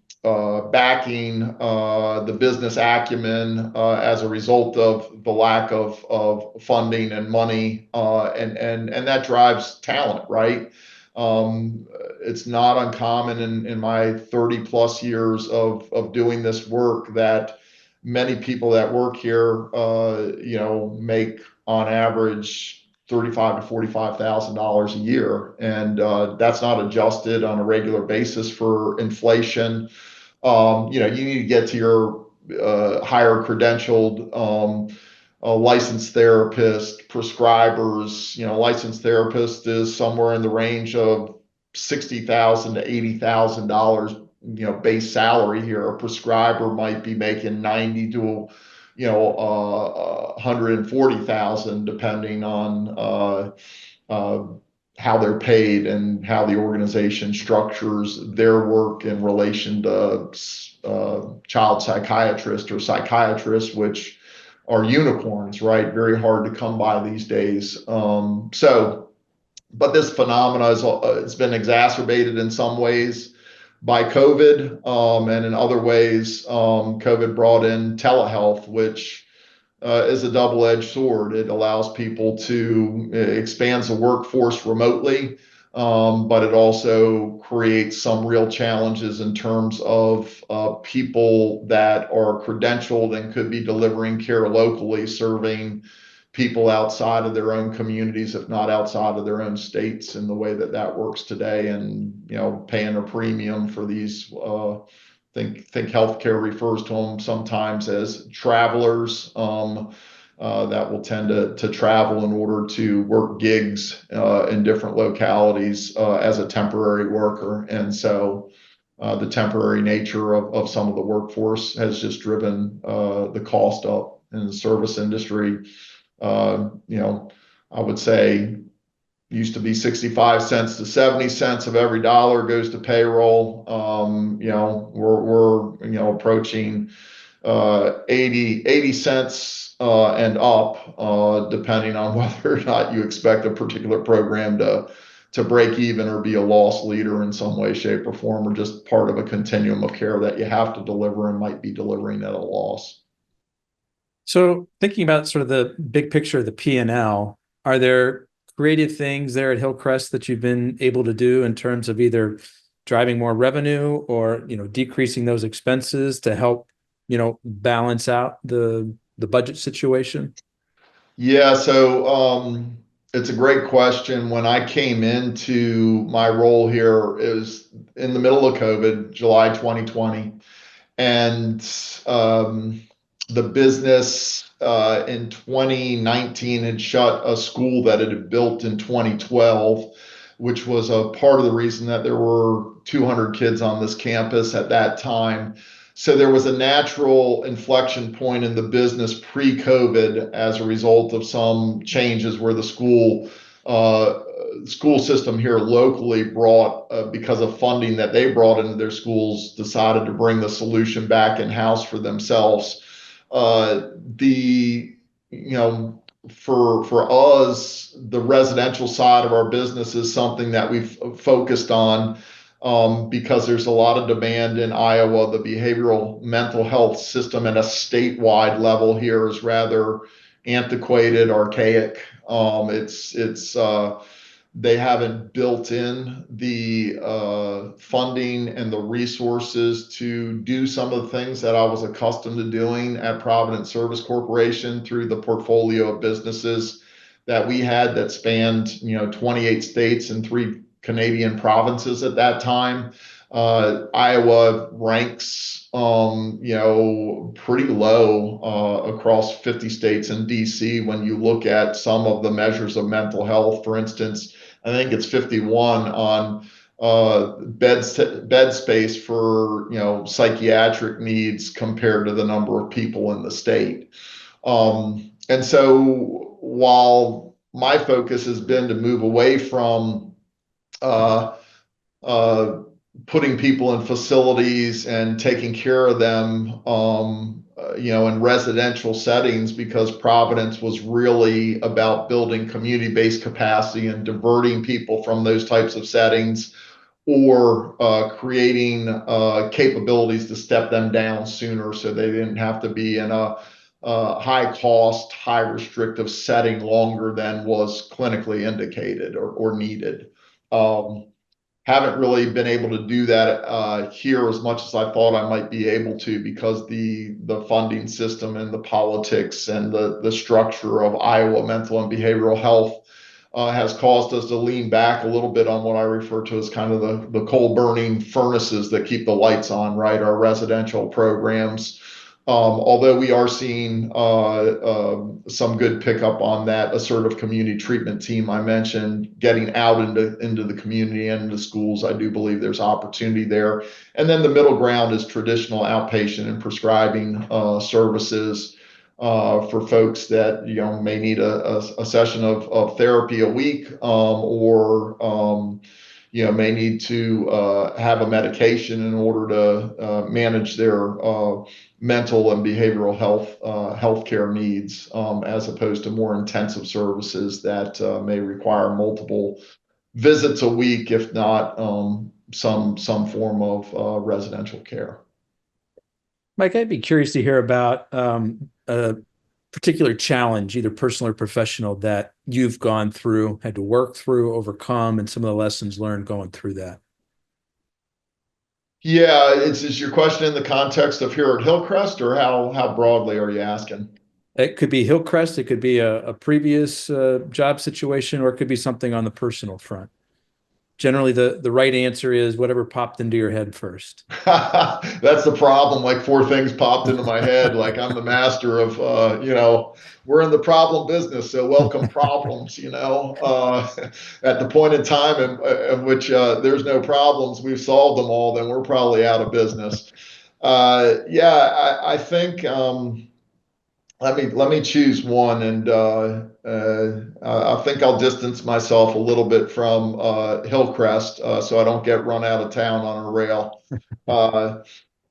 backing, the business acumen as a result of the lack of funding and money, and that drives talent, right? It's not uncommon in my 30 plus years of doing this work that many people that work here, make on average $35,000 to $45,000 a year, and that's not adjusted on a regular basis for inflation. You need to get to your higher credentialed licensed therapist, prescribers. Licensed therapist is somewhere in the range of $60,000 to $80,000, base salary here. A prescriber might be making 90 to 140,000, depending on how they're paid and how the organization structures their work in relation to child psychiatrists or psychiatrists, which are unicorns, right? Very hard to come by these days. But this phenomena it's been exacerbated in some ways by COVID, and in other ways, COVID brought in telehealth, which is a double-edged sword. It allows people to expands the workforce remotely, but it also creates some real challenges in terms of people that are credentialed and could be delivering care locally, serving people outside of their own communities, if not outside of their own states, in the way that works today, and paying a premium for these. Think healthcare refers to them sometimes as travelers that will tend to travel in order to work gigs in different localities as a temporary worker. And so the temporary nature of some of the workforce has just driven the cost up in the service industry. I would say used to be 65 cents to 70 cents of every dollar goes to payroll. We're approaching 80 cents and up, depending on whether or not you expect a particular program to break even or be a loss leader in some way, shape, or form, or just part of a continuum of care that you have to deliver and might be delivering at a loss. So thinking about sort of the big picture of the P&L, are there creative things there at Hillcrest that you've been able to do in terms of either driving more revenue or decreasing those expenses to help balance out the budget situation? Yeah, so it's a great question. When I came into my role here, it was in the middle of COVID, July 2020, and the business in 2019 had shut a school that it had built in 2012, which was a part of the reason that there were 200 kids on this campus at that time. So there was a natural inflection point in the business pre-COVID as a result of some changes where the school system here locally brought, because of funding that they brought into their schools, decided to bring the solution back in-house for themselves. The, you know, for us, the residential side of our business is something that we've focused on, because there's a lot of demand in Iowa. The behavioral mental health system at a statewide level here is rather antiquated, archaic. They haven't built in the funding and the resources to do some of the things that I was accustomed to doing at Providence Service Corporation through the portfolio of businesses that we had that spanned, 28 states and 3 Canadian provinces at that time. Iowa ranks, pretty low across 50 states and DC when you look at some of the measures of mental health. For instance, I think it's 51 on bed space for psychiatric needs compared to the number of people in the state. And so while my focus has been to move away from putting people in facilities and taking care of them, in residential settings, because Providence was really about building community-based capacity and diverting people from those types of settings, or creating capabilities to step them down sooner so they didn't have to be in a high cost, high restrictive setting longer than was clinically indicated or needed. Haven't really been able to do that here as much as I thought I might be able to, because the funding system and the politics and the structure of Iowa mental and behavioral health has caused us to lean back a little bit on what I refer to as kind of the coal burning furnaces that keep the lights on, right? Our residential programs. Although we are seeing some good pickup on that assertive community treatment team I mentioned, getting out into the community and into schools, I do believe there's opportunity there. And then the middle ground is traditional outpatient and prescribing services for folks that may need a session of therapy a week, or may need to have a medication in order to manage their mental and behavioral healthcare needs, as opposed to more intensive services that may require multiple visits a week, if not some form of residential care. Mike, I'd be curious to hear about a particular challenge, either personal or professional, that you've gone through, had to work through, overcome, and some of the lessons learned going through that. Yeah, is your question in the context of here at Hillcrest, or how broadly are you asking? It could be Hillcrest, it could be a previous job situation, or it could be something on the personal front. Generally, the right answer is whatever popped into your head first. That's the problem. Like 4 things popped into my head. Like I'm the master of, we're in the problem business, so welcome problems. At the point in time in which there's no problems, we've solved them all, then we're probably out of business. I think. Let me choose one, and I think I'll distance myself a little bit from Hillcrest, so I don't get run out of town on a rail.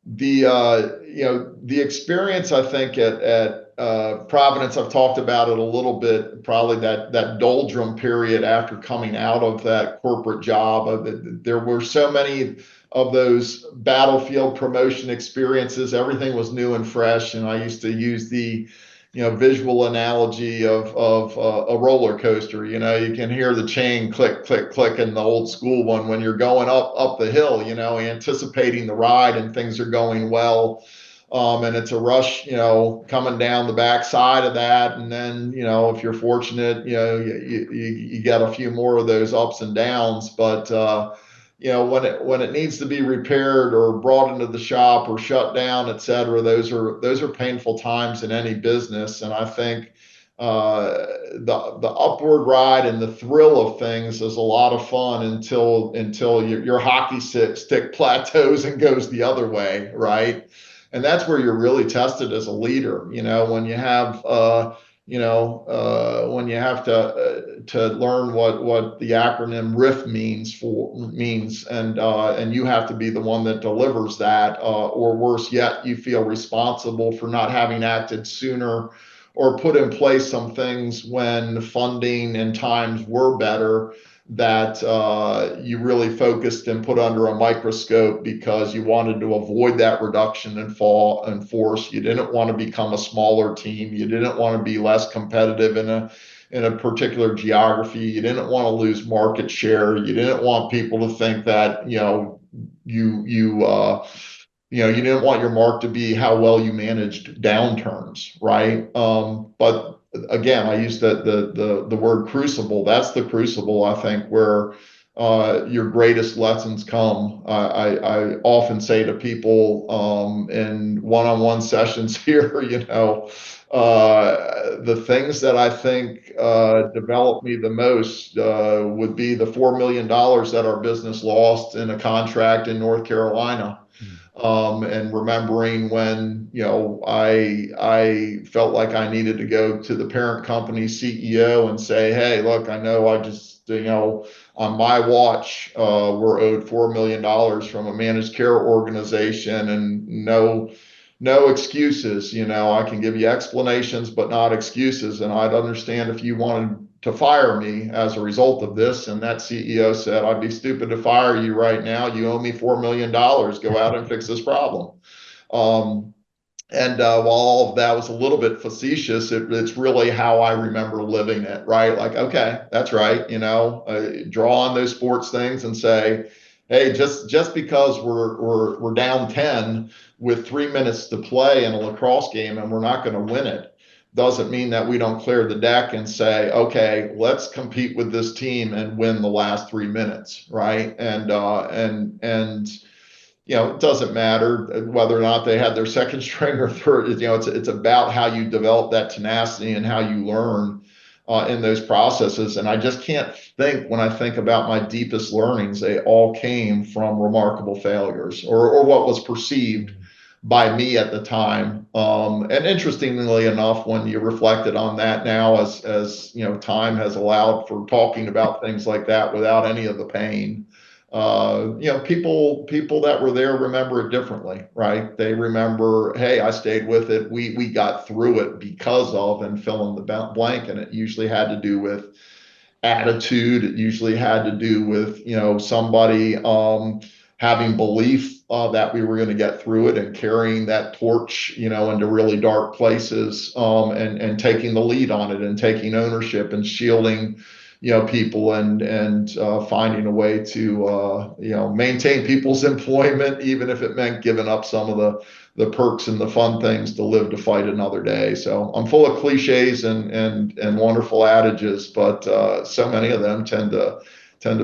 The experience, I think, at Providence, I've talked about it a little bit, probably that doldrum period after coming out of that corporate job. There were so many of those battlefield promotion experiences. Everything was new and fresh, and I used to use the visual analogy of a roller coaster. You can hear the chain click, click, click in the old school one when you're going up the hill, anticipating the ride and things are going well. And it's a rush, coming down the back side of that. And then, if you're fortunate, you get a few more of those ups and downs. But, when it needs to be repaired or brought into the shop or shut down, et cetera, those are painful times in any business. And I think the upward ride and the thrill of things is a lot of fun until your hockey stick plateaus and goes the other way, right? And that's where you're really tested as a leader, when you have, when you have to learn what the acronym RIF means, and you have to be the one that delivers that, or worse yet, you feel responsible for not having acted sooner or put in place some things when funding and times were better, that you really focused and put under a microscope because you wanted to avoid that reduction in force. You didn't want to become a smaller team. You didn't want to be less competitive in a particular geography. You didn't want to lose market share. You didn't want people to think that you didn't want your mark to be how well you managed downturns, right? But again, I use the word crucible. That's the crucible, I think, where your greatest lessons come. I often say to people in one-on-one sessions here, the things that I think developed me the most would be the $4 million that our business lost in a contract in North Carolina. And remembering when, I felt like I needed to go to the parent company CEO and say, hey, look, I know I just, on my watch, we're owed $4 million from a managed care organization, and no excuses. I can give you explanations, but not excuses. And I'd understand if you wanted to fire me as a result of this. And that CEO said, I'd be stupid to fire you right now. You owe me $4 million. Go out and fix this problem. And while all of that was a little bit facetious, it's really how I remember living it, right? Like, okay, that's right. Draw on those sports things and say, hey, just because we're down 10 with 3 minutes to play in a lacrosse game and we're not going to win it, doesn't mean that we don't clear the deck and say, okay, let's compete with this team and win the last 3 minutes, right? And it doesn't matter whether or not they had their second string or third. It's about how you develop that tenacity and how you learn in those processes. And I just can't think, when I think about my deepest learnings, they all came from remarkable failures or what was perceived by me at the time. And interestingly enough, when you reflected on that now, as time has allowed for talking about things like that without any of the pain, people that were there remember it differently, right? They remember, hey, I stayed with it. We got through it because of, and fill in the blank. And it usually had to do with attitude. It usually had to do with, somebody having belief that we were going to get through it and carrying that torch, into really dark places, and taking the lead on it and taking ownership and shielding, people and finding a way to, maintain people's employment, even if it meant giving up some of the perks and the fun things to live to fight another day. So I'm full of cliches and wonderful adages, but so many of them tend to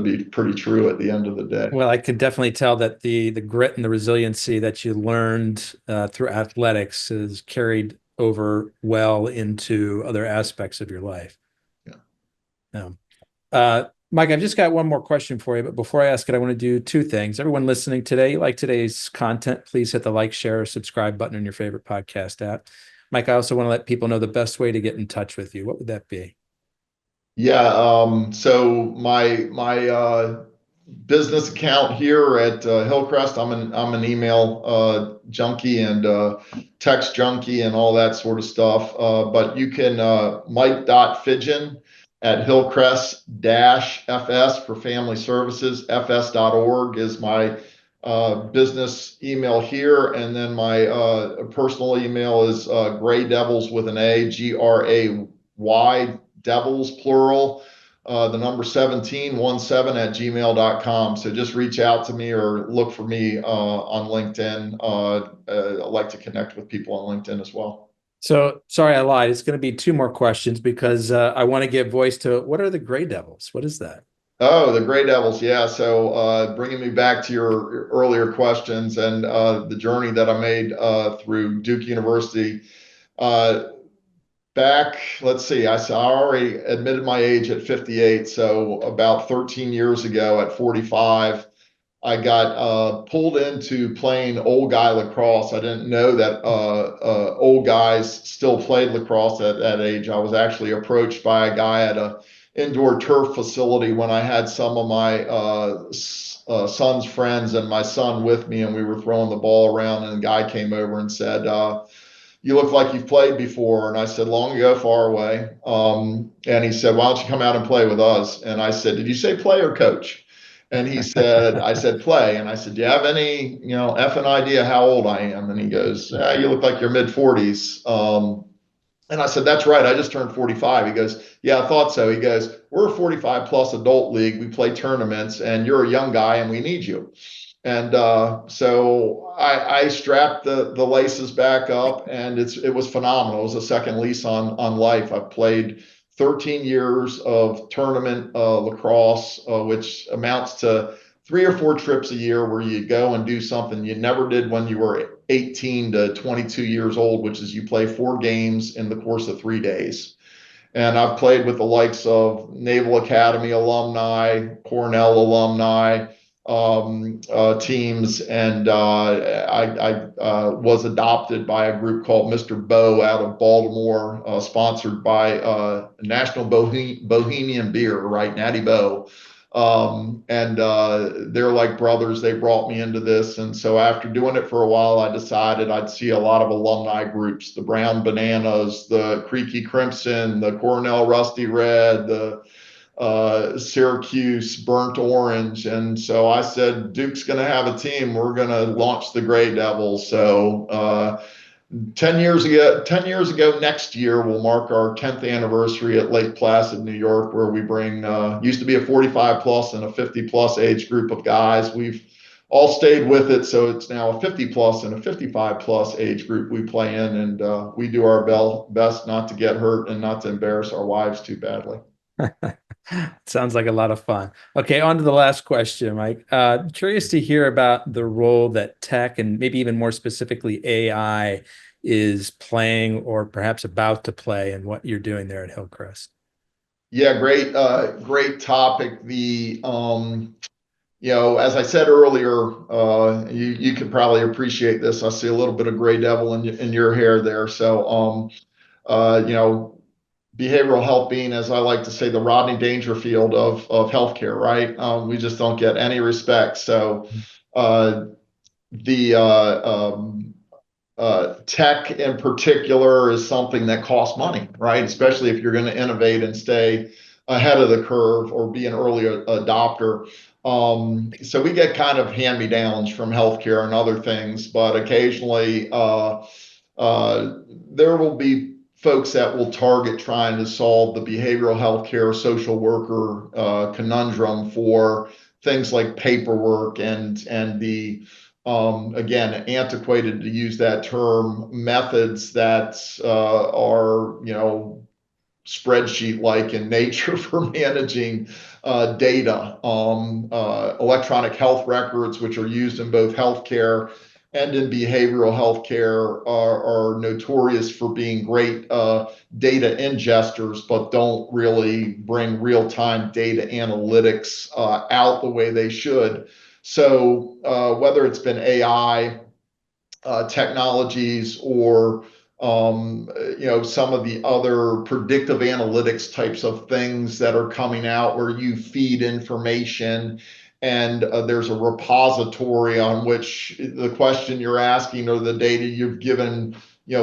be pretty true at the end of the day. Well, I could definitely tell that the grit and the resiliency that you learned through athletics is carried over well into other aspects of your life. Yeah. Mike, I've just got one more question for you, but before I ask it, I want to do two things. Everyone listening today, like today's content, please hit the like, share, or subscribe button on your favorite podcast app. Mike, I also want to let people know the best way to get in touch with you. What would that be? Yeah. So my business account here at Hillcrest, I'm an email junkie and text junkie and all that sort of stuff. But you can Mike.Fidgeon at Hillcrest-FS for Family Services. FS.org is my business email here. And then my personal email is Gray Devils with an A, GRAY Devils, plural, the number 1717 at gmail.com. So just reach out to me or look for me on LinkedIn. I like to connect with people on LinkedIn as well. So sorry, I lied. It's going to be two more questions because I want to give voice to, what are the Gray Devils? What is that? Oh, the Gray Devils. Yeah. So bringing me back to your earlier questions and the journey that I made through Duke University. Back, let's see, I already admitted my age at 58. So about 13 years ago at 45, I got pulled into playing old guy lacrosse. I didn't know that old guys still played lacrosse at that age. I was actually approached by a guy at a indoor turf facility when I had some of my son's friends and my son with me, and we were throwing the ball around, and the guy came over and said, you look like you've played before. And I said, long ago, far away. And he said, why don't you come out and play with us? And I said, did you say play or coach? And he said, I said, play. And I said, do you have any, effing idea how old I am? And he goes, you look like you're mid 40s. And I said, that's right. I just turned 45. He goes, yeah, I thought so. He goes, we're a 45 plus adult league. We play tournaments and you're a young guy and we need you. And so I strapped the laces back up, and it was phenomenal. It was a second lease on life. I've played 13 years of tournament lacrosse, which amounts to 3 or 4 trips a year where you go and do something you never did when you were 18 to 22 years old, which is you play 4 games in the course of 3 days. And I've played with the likes of Naval Academy alumni, Cornell alumni, teams, and I was adopted by a group called Mr. Bo out of Baltimore, sponsored by National Bohemian Beer, right, Natty Bo. And they're like brothers. They brought me into this. And so after doing it for a while, I decided I'd see a lot of alumni groups, the Brown Bananas, the Creaky Crimson, the Cornell Rusty Red, the Syracuse Burnt Orange. And so I said, Duke's going to have a team. We're going to launch the Gray Devils. So 10 years ago, next year, we'll mark our 10th anniversary at Lake Placid, New York, where we bring, used to be a 45 plus and a 50 plus age group of guys. We've all stayed with it. So it's now a 50 plus and a 55 plus age group we play in. And we do our best not to get hurt and not to embarrass our wives too badly. Sounds like a lot of fun. Okay, on to the last question, Mike. Curious to hear about the role that tech and maybe even more specifically AI is playing or perhaps about to play and what you're doing there at Hillcrest. Yeah, great topic. As I said earlier, you could probably appreciate this. I see a little bit of gray devil in your hair there. So, behavioral health being, as I like to say, the Rodney Dangerfield of healthcare, right? We just don't get any respect. So tech in particular is something that costs money, right? Especially if you're going to innovate and stay ahead of the curve or be an early adopter. So we get kind of hand-me-downs from healthcare and other things, but occasionally there will be folks that will target trying to solve the behavioral healthcare social worker conundrum for things like paperwork and the again, antiquated to use that term, methods that are spreadsheet-like in nature for managing data. Electronic health records, which are used in both healthcare and in behavioral healthcare, are notorious for being great data ingesters, but don't really bring real-time data analytics out the way they should. So whether it's been AI technologies or some of the other predictive analytics types of things that are coming out where you feed information and there's a repository on which the question you're asking or the data you've given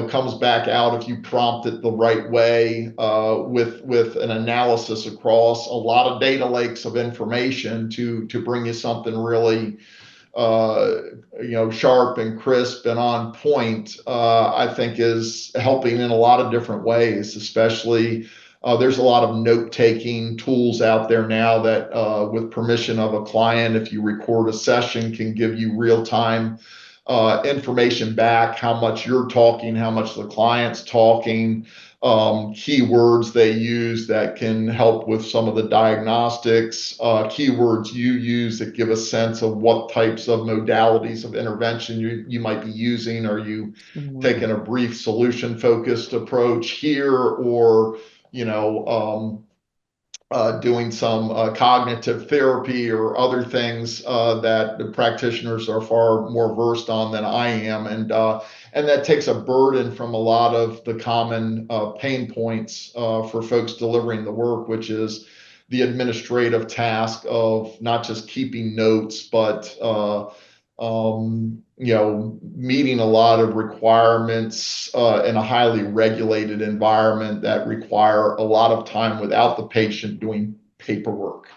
comes back out if you prompt it the right way with an analysis across a lot of data lakes of information to bring you something really sharp and crisp and on point, I think is helping in a lot of different ways, especially there's a lot of note-taking tools out there now that with permission of a client, if you record a session, can give you real-time information back, how much you're talking, how much the client's talking, keywords they use that can help with some of the diagnostics, keywords you use that give a sense of what types of modalities of intervention you might be using. Are you taking a brief solution focused approach here, or doing some cognitive therapy or other things that the practitioners are far more versed on than I am, and that takes a burden from a lot of the common pain points for folks delivering the work, which is the administrative task of not just keeping notes, but meeting a lot of requirements in a highly regulated environment that require a lot of time without the patient doing paperwork.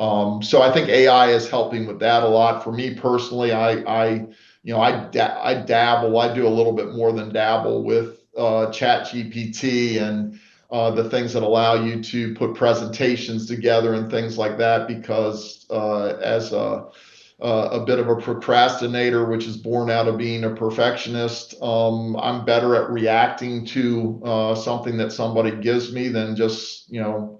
So I think AI is helping with that a lot. For me personally, I dabble. I do a little bit more than dabble with Chat GPT and the things that allow you to put presentations together and things like that. Because as a bit of a procrastinator, which is born out of being a perfectionist, I'm better at reacting to something that somebody gives me than just a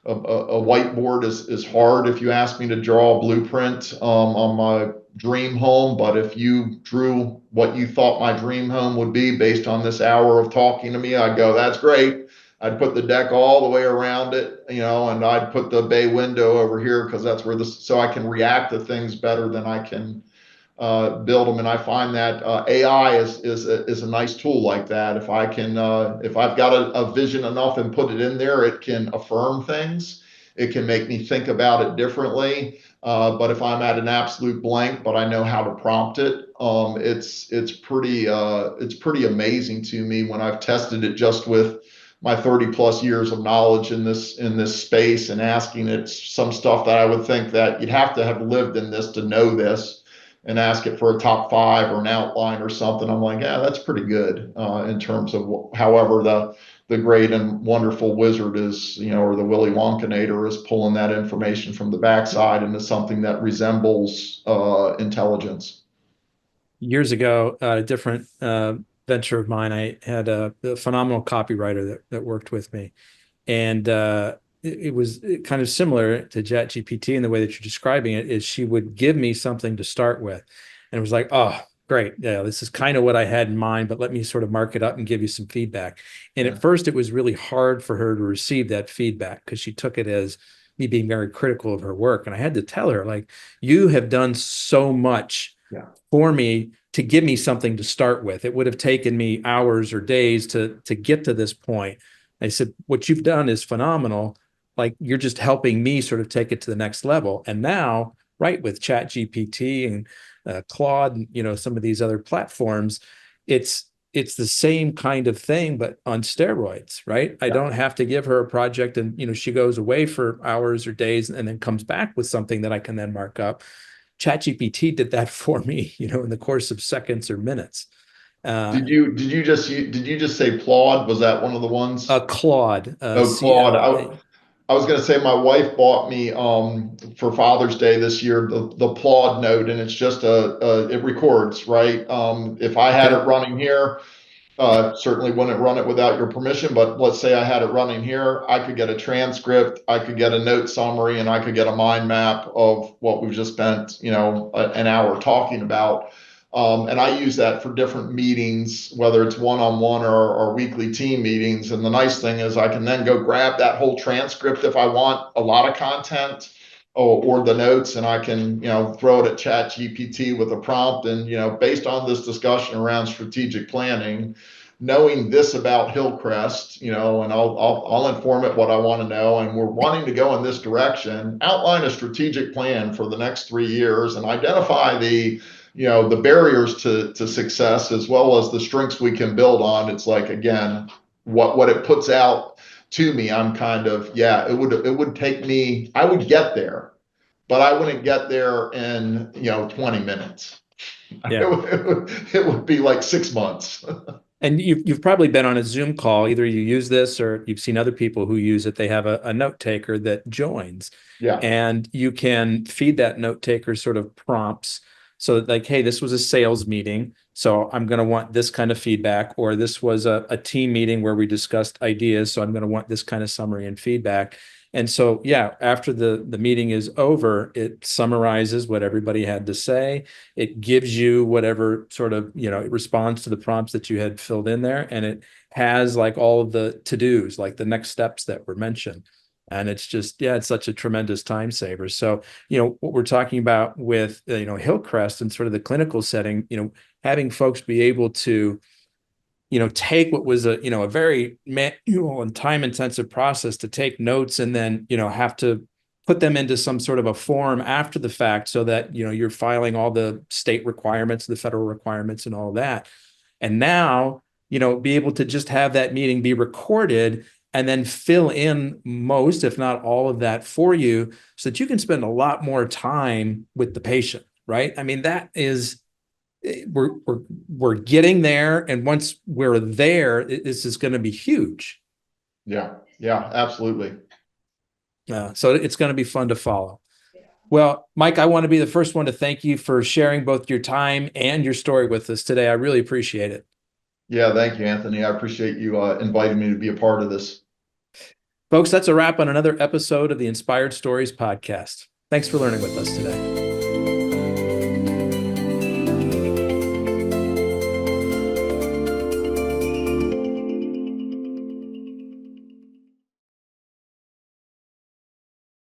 whiteboard is hard if you ask me to draw a blueprint on my dream home. But if you drew what you thought my dream home would be based on this hour of talking to me, I'd go, that's great. I'd put the deck all the way around it, and I'd put the bay window over here because that's where so I can react to things better than I can build them. And I find that AI is a nice tool like that. If I've got a vision enough and put it in there, it can affirm things. It can make me think about it differently. But if I'm at an absolute blank, but I know how to prompt it, it's pretty amazing to me when I've tested it just with my 30 plus years of knowledge in this space and asking it some stuff that I would think that you'd have to have lived in this to know this, and ask it for a top 5 or an outline or something. I'm like, yeah, that's pretty good in terms of however the great and wonderful wizard is, or the Willy Wonkanator is pulling that information from the backside into something that resembles intelligence. Years ago, a different venture of mine, I had a phenomenal copywriter that worked with me. And it was kind of similar to ChatGPT in the way that you're describing it, is she would give me something to start with. And it was like, oh, great. Yeah, this is kind of what I had in mind, but let me sort of mark it up and give you some feedback. And at first, it was really hard for her to receive that feedback because she took it as me being very critical of her work. And I had to tell her, like, you have done so much for me to give me something to start with. It would have taken me hours or days to get to this point. I said, what you've done is phenomenal. Like, you're just helping me sort of take it to the next level. And now, right, with Chat GPT and Claude, and, some of these other platforms, it's the same kind of thing, but on steroids, right? I don't have to give her a project and, she goes away for hours or days and then comes back with something that I can then mark up. ChatGPT did that for me, in the course of seconds or minutes. Did you just say Claude? Was that one of the ones? Claude. Claude. I was going to say my wife bought me for Father's Day this year the Claude Note, and it's just it records, right? If I had it running here, certainly wouldn't run it without your permission, but let's say I had it running here, I could get a transcript, I could get a note summary, and I could get a mind map of what we've just spent, an hour talking about. And I use that for different meetings, whether it's one-on-one or weekly team meetings. And the nice thing is I can then go grab that whole transcript if I want a lot of content, or the notes, and I can, throw it at Chat GPT with a prompt. And, based on this discussion around strategic planning, knowing this about Hillcrest, and I'll inform it what I want to know. And we're wanting to go in this direction, outline a strategic plan for the next 3 years and identify the barriers to success as well as the strengths we can build on. It's like, again, what it puts out to me, I'm kind of, it would take me, I would get there, but I wouldn't get there in 20 minutes. It would be like 6 months. And you've probably been on a Zoom call. Either you use this or you've seen other people who use it. They have a note taker that joins. And you can feed that note taker sort of prompts. So like, hey, this was a sales meeting, so I'm going to want this kind of feedback. Or this was a team meeting where we discussed ideas, so I'm going to want this kind of summary and feedback. And so, after the meeting is over, it summarizes what everybody had to say. It gives you whatever sort of, it responds to the prompts that you had filled in there. And it has like all of the to-dos, like the next steps that were mentioned. And it's just, yeah, it's such a tremendous time saver. So, what we're talking about with, Hillcrest and sort of the clinical setting, having folks be able to, take what was a very manual and time intensive process to take notes and then, have to put them into some sort of a form after the fact so that, you're filing all the state requirements, the federal requirements and all that. And now, be able to just have that meeting be recorded and then fill in most, if not all of that for you so that you can spend a lot more time with the patient, right? I mean, that is, we're getting there. And once we're there, this is going to be huge. Yeah, absolutely. So it's going to be fun to follow. Well, Mike, I want to be the first one to thank you for sharing both your time and your story with us today. I really appreciate it. Yeah, thank you, Anthony. I appreciate you inviting me to be a part of this. Folks, that's a wrap on another episode of the Inspired Stories podcast. Thanks for learning with us today.